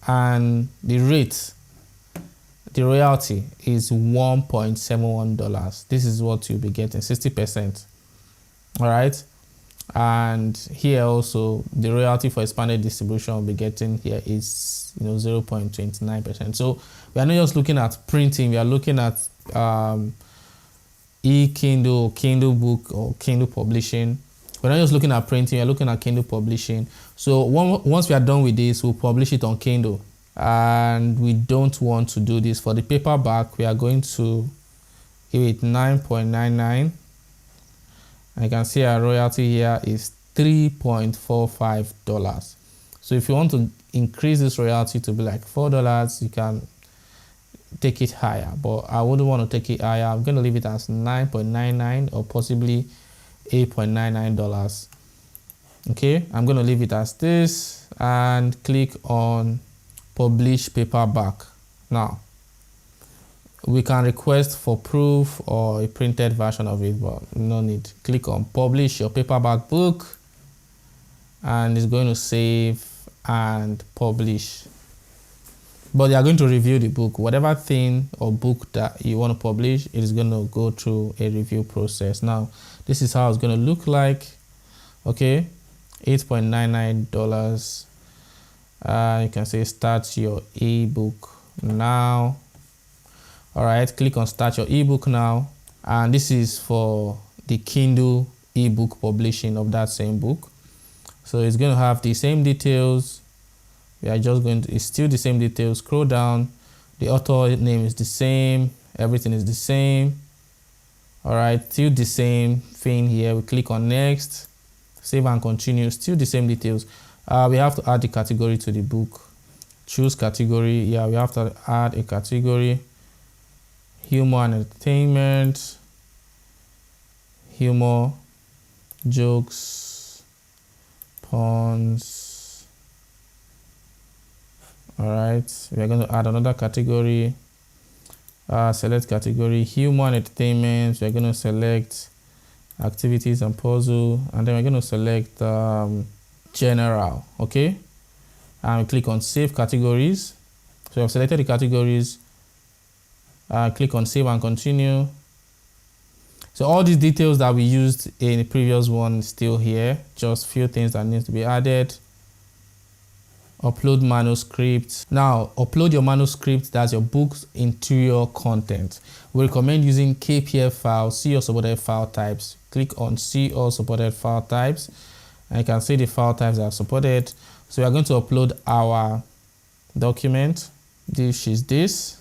and the rate, the royalty, is $1.71. This is what you'll be getting, 60%. All right. And here also the royalty for expanded distribution will be getting here is 0.29%. So we are not just looking at printing, we are looking at e-Kindle, Kindle book, or Kindle publishing. We're not just looking at printing, we're looking at Kindle publishing. So once we are done with this, we'll publish it on Kindle. And we don't want to do this. For the paperback, we are going to give it 9.99. I can see our royalty here is $3.45. So if you want to increase this royalty to be like $4, you can take it higher, but I wouldn't want to take it higher. I'm going to leave it as 9.99 or possibly $8.99. Okay, I'm going to leave it as this and click on publish paperback. Now we can request for proof or a printed version of it, but no need. Click on publish your paperback book, and it's going to save and publish. But they are going to review the book. Whatever thing or book that you want to publish, it is going to go through a review process. Now this is how it's going to look like. Okay, $8.99. You can say start your ebook now. All right, click on start your ebook now, and this is for the Kindle ebook publishing of that same book. So it's going to have the same details. We are just going to, it's still the same details. Scroll down, the author name is the same, everything is the same. All right, still the same thing here. We click on next, save and continue, still the same details. We have to add the category to the book. Choose category. Yeah, we have to add a category. Humor and entertainment, humor, jokes, puns. All right, we are going to add another category. Select category, humor and entertainment. We are going to select activities and puzzle, and then we're going to select general. Okay, and we click on save categories. So I've selected the categories. Click on save and continue. So all these details that we used in the previous one is still here, just few things that need to be added. Upload manuscript. Now upload your manuscript, that's your book's interior content. We recommend using KPF files, see all supported file types. Click on see all supported file types, and you can see the file types that are supported. So we are going to upload our document. This is this.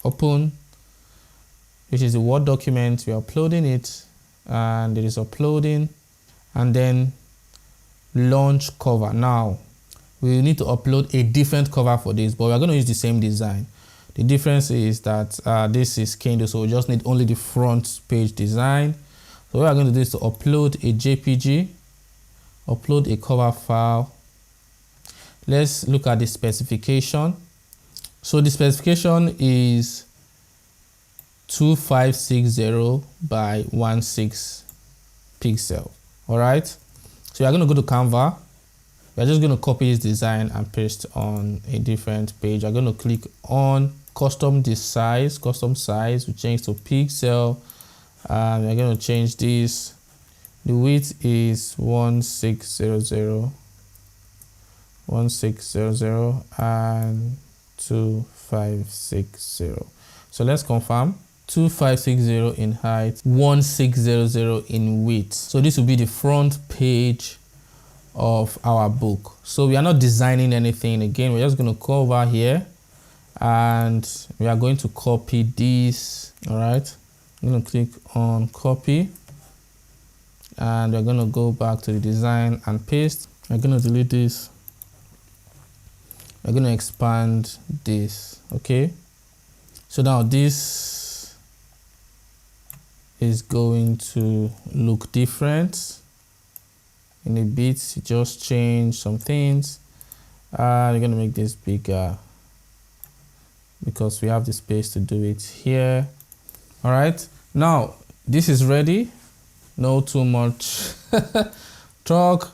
Open, which is a Word document. We are uploading it, and it is uploading. And then launch cover. Now we need to upload a different cover for this, but we are going to use the same design. The difference is that this is Kindle, so we just need only the front page design. So what we are going to do is to upload a JPG, upload a cover file. Let's look at the specification. So the specification is 2560 by 16 pixel. All right. So we are going to go to Canva. We are just going to copy this design and paste on a different page. I'm going to click on custom size. We change to pixel, and we're going to change this. The width is 1600 and 2560. So let's confirm. 2560 in height, 1600 in width. So this will be the front page of our book. So we are not designing anything. Again, we're just going to go over here and we are going to copy this. All right, I'm going to click on copy, and we're going to go back to the design and paste. I'm going to delete this. We're going to expand this. Okay, so now this is going to look different in a bit. Just change some things. We're going to make this bigger. because we have the space to do it here. All right, now this is ready. No too much talk,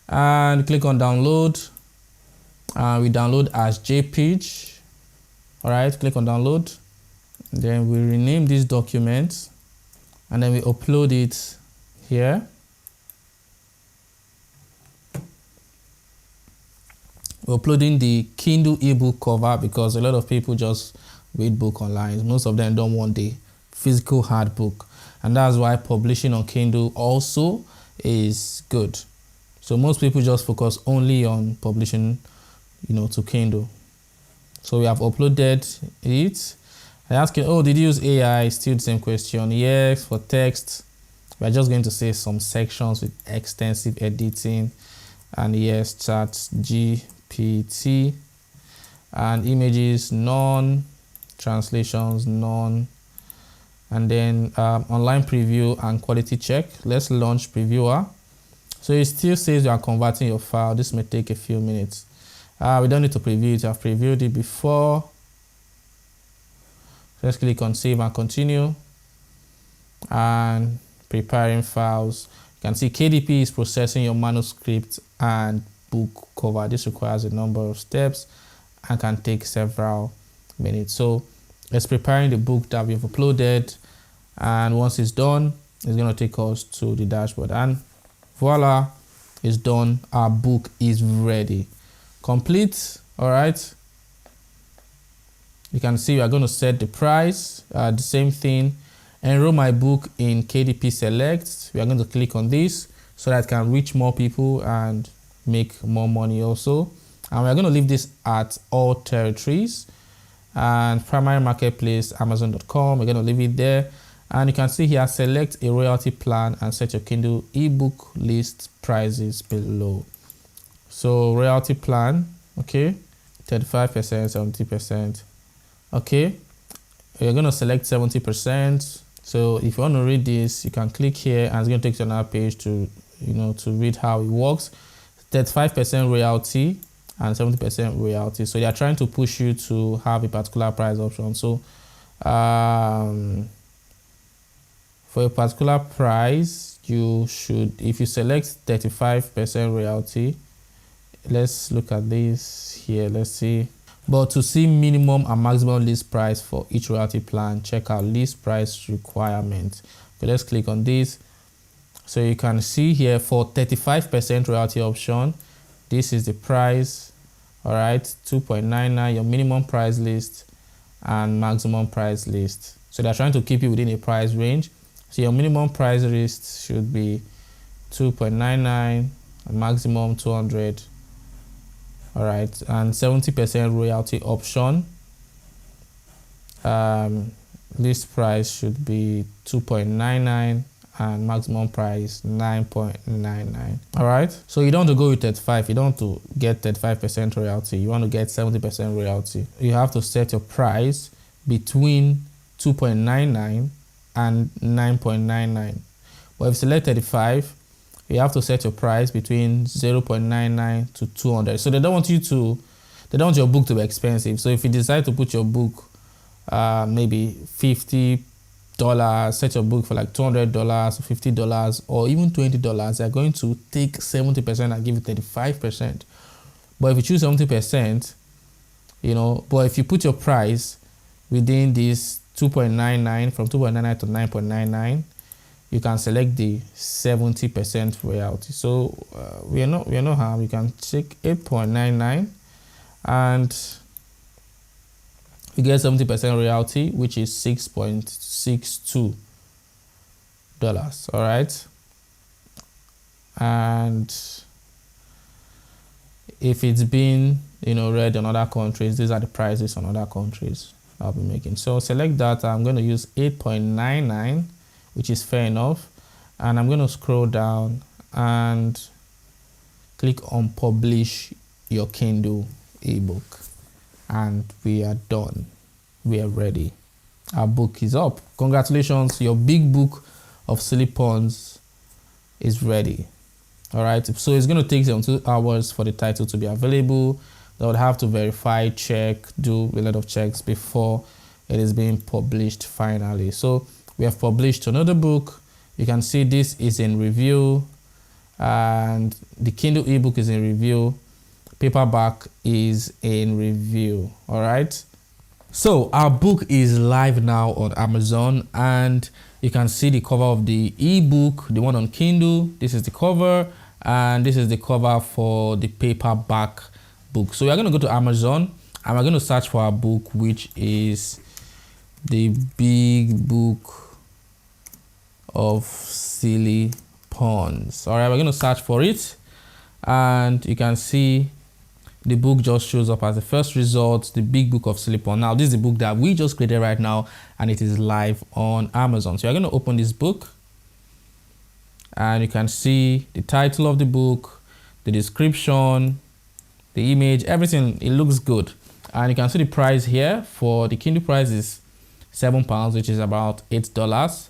and click on download. We download as JPEG. All right, click on download. Then we rename this document, and then we upload it here. We're uploading the Kindle ebook cover because a lot of people just read book online. Most of them don't want the physical hard book, and that's why publishing on Kindle also is good. So most people just focus only on publishing, to Kindle. So we have uploaded it. I ask you, oh, did you use AI? Still the same question. Yes, for text, we're just going to say some sections with extensive editing, and yes, ChatGPT, and images, none, translations, none, and then online preview and quality check. Let's launch previewer. So it still says you are converting your file. This may take a few minutes. We don't need to preview it. I've previewed it before. Let's click on save and continue, and preparing files. You can see KDP is processing your manuscript and book cover. This requires a number of steps and can take several minutes. So it's preparing the book that we've uploaded, and once it's done, it's going to take us to the dashboard, and voila, it's done. Our book is ready, complete. All right, you can see we are going to set the price, the same thing. Enroll my book in KDP Select. We are going to click on this so that it can reach more people and make more money also. And we're going to leave this at all territories, and primary marketplace amazon.com. We're going to leave it there, and you can see here, select a royalty plan and set your Kindle ebook list prices below. So royalty plan, okay, 35%, 70%. Okay, you're going to select 70%. So if you want to read this, you can click here, and it's going to take you to another page to to read how it works. 35% royalty and 70% royalty. So they are trying to push you to have a particular price option. So for a particular price, you should, if you select 35% royalty, let's look at this here. Let's see. But to see minimum and maximum list price for each royalty plan, check out list price requirement. Okay, let's click on this. So you can see here for 35% royalty option, this is the price. All right, 2.99, your minimum price list and maximum price list. So they're trying to keep you within a price range. So your minimum price list should be 2.99 and maximum 200. All right, and 70% royalty option. List price should be 2.99 and maximum price 9.99. All right, so you don't want to go with 35. You don't want to get 35% royalty. You want to get 70% royalty. You have to set your price between 2.99 and 9.99. But if you select 35, you have to set your price between 0.99 to 200. So they don't want your book to be expensive. So if you decide to put your book maybe $50, set your book for like $200, $50, or even $20, they're going to take 70% and give you 35%. But if you choose 70%, but if you put your price within this 2.99, from 2.99 to 9.99, you can select the 70% royalty. So we are not harm. You can check 8.99 and you get 70% royalty, which is $6.62. All right. And if it's been read in other countries, these are the prices on other countries I'll be making. So select that. I'm going to use 8.99, which is fair enough. And I'm going to scroll down and click on publish your Kindle ebook. And we are done. We are ready. Our book is up. Congratulations, your big book of silly puns is ready. All right, so it's going to take 72 hours for the title to be available. they would have to verify, check, do a lot of checks before it is being published finally. So we have published another book. You can see this is in review, and the Kindle ebook is in review. Paperback is in review. All right. So our book is live now on Amazon, and you can see the cover of the ebook, the one on Kindle. This is the cover, and this is the cover for the paperback book. So we're going to go to Amazon and we're going to search for our book, which is The Big Book of Silly Puns. All right, we're going to search for it, and you can see the book just shows up as the first result, The Big Book of Silly Puns. Now, this is the book that we just created right now, and it is live on Amazon. So you're going to open this book, and you can see the title of the book, the description, the image, everything. It looks good. And you can see the price here. For the Kindle price is £7, which is about $8.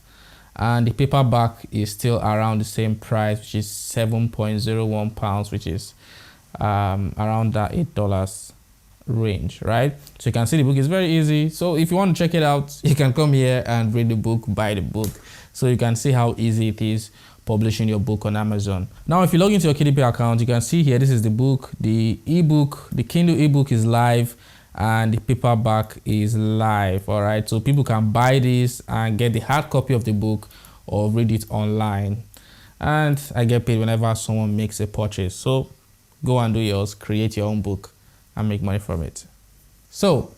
And the paperback is still around the same price, which is £7.01, which is around that $8 range, right? So you can see the book is very easy. So if you want to check it out, you can come here and read the book, buy the book. So you can see how easy it is publishing your book on Amazon. Now, if you log into your KDP account, you can see here, this is the book, the ebook, the Kindle ebook is live, and the paperback is live. All right, so people can buy this and get the hard copy of the book or read it online. And I get paid whenever someone makes a purchase. So go and do yours, create your own book and make money from it. So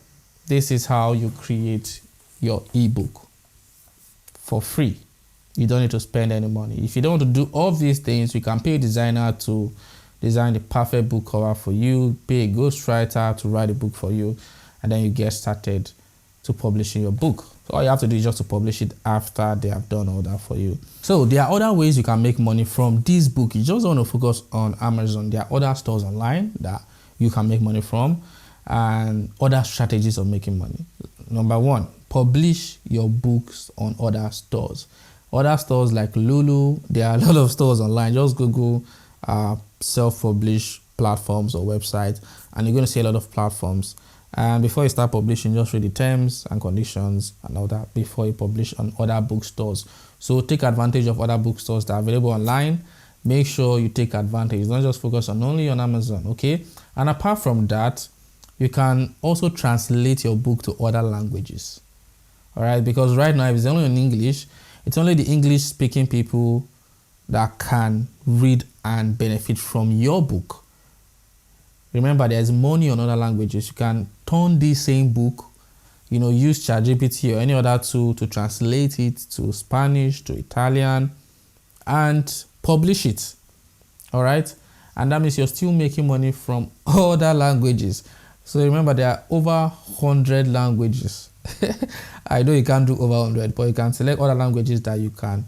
this is how you create your ebook for free. You don't need to spend any money. If you don't want to do all of these things, you can pay a designer to design the perfect book cover for you, pay a ghostwriter to write a book for you, and then you get started to publishing your book. So all you have to do is just to publish it after they have done all that for you. So there are other ways you can make money from this book. You just want to focus on Amazon. There are other stores online that you can make money from, and other strategies of making money. Number one, publish your books on other stores. Other stores like Lulu, there are a lot of stores online. Just Google self-publish platforms or websites, and you're going to see a lot of platforms. And before you start publishing, just read the terms and conditions and all that before you publish on other bookstores. So take advantage of other bookstores that are available online. Make sure you take advantage. Don't just focus only on Amazon, okay? And apart from that, you can also translate your book to other languages. All right, because right now, if it's only in English, it's only the English-speaking people that can read and benefit from your book. Remember, there's money on other languages. You can turn this same book, use ChatGPT or any other tool to translate it to Spanish, to Italian, and publish it. All right? And that means you're still making money from other languages. So remember, there are over 100 languages. I know you can't do over 100, but you can select other languages that you can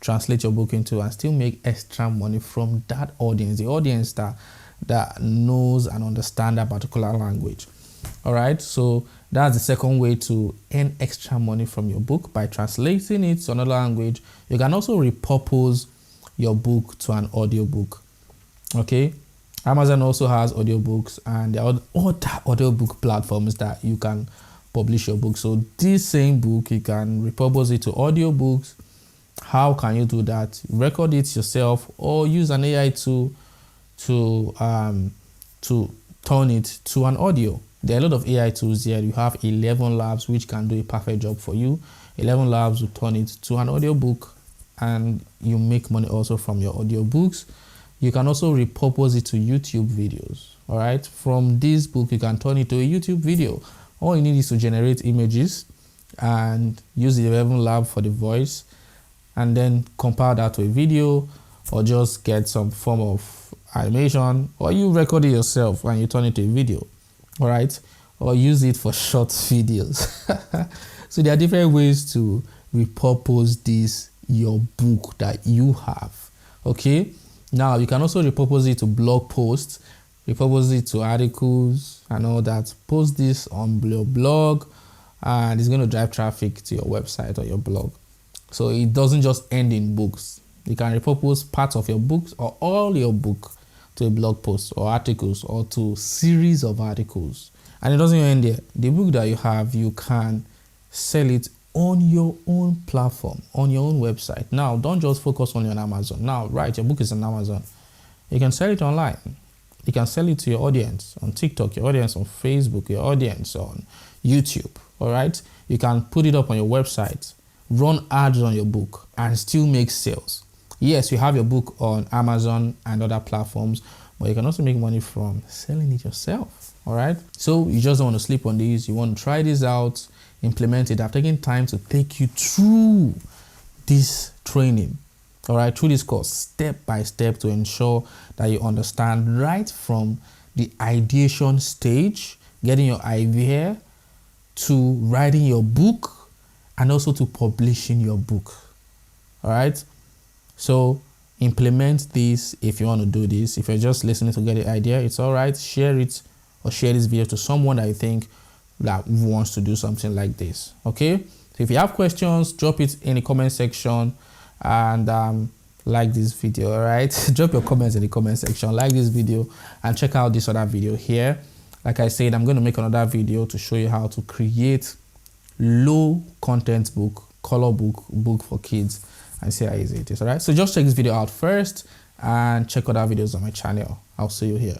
translate your book into and still make extra money from that audience, the audience that knows and understands that particular language. All right, so that's the second way to earn extra money from your book, by translating it to another language. You can also repurpose your book to an audiobook. Okay, Amazon also has audiobooks, and there are other audiobook platforms that you can publish your book. So this same book, you can repurpose it to audiobooks. How can you do that? Record it yourself or use an AI tool to turn it to an audio. There are a lot of AI tools here. You have 11 Labs, which can do a perfect job for you. 11 Labs will turn it to an audiobook, and you make money also from your audiobooks. You can also repurpose it to YouTube videos. All right, from this book, you can turn it to a YouTube video. All you need is to generate images and use the 11 Lab for the voice, and then compile that to a video, or just get some form of animation, or you record it yourself and you turn it to a video. All right, or use it for short videos. So there are different ways to repurpose your book that you have. Okay, now you can also repurpose it to blog posts, repurpose it to articles and all that. Post this on your blog, and it's going to drive traffic to your website or your blog. So it doesn't just end in books. You can repurpose parts of your books or all your book to a blog post or articles or to series of articles. And it doesn't end there. The book that you have, you can sell it on your own platform, on your own website. Now, don't just focus only on Amazon. Now, right, your book is on Amazon. You can sell it online. You can sell it to your audience on TikTok, your audience on Facebook, your audience on YouTube, all right? You can put it up on your website, run ads on your book, and still make sales. Yes, you have your book on Amazon and other platforms, but you can also make money from selling it yourself, all right? So you just don't want to sleep on these. You want to try this out, implement it. I've taken time to take you through this training, all right, through this course, step by step, to ensure that you understand right from the ideation stage, getting your idea, to writing your book, and also to publishing your book, all right? So implement this if you want to do this. If you're just listening to get the idea, it's all right. Share it or share this video to someone that you think that wants to do something like this, okay? So if you have questions, drop it in the comment section, and like this video, all right? Drop your comments in the comment section, like this video, and check out this other video here. Like I said, I'm going to make another video to show you how to create low content book, color book for kids, and see how easy it is, all right? So just check this video out first and check other videos on my channel. I'll see you here.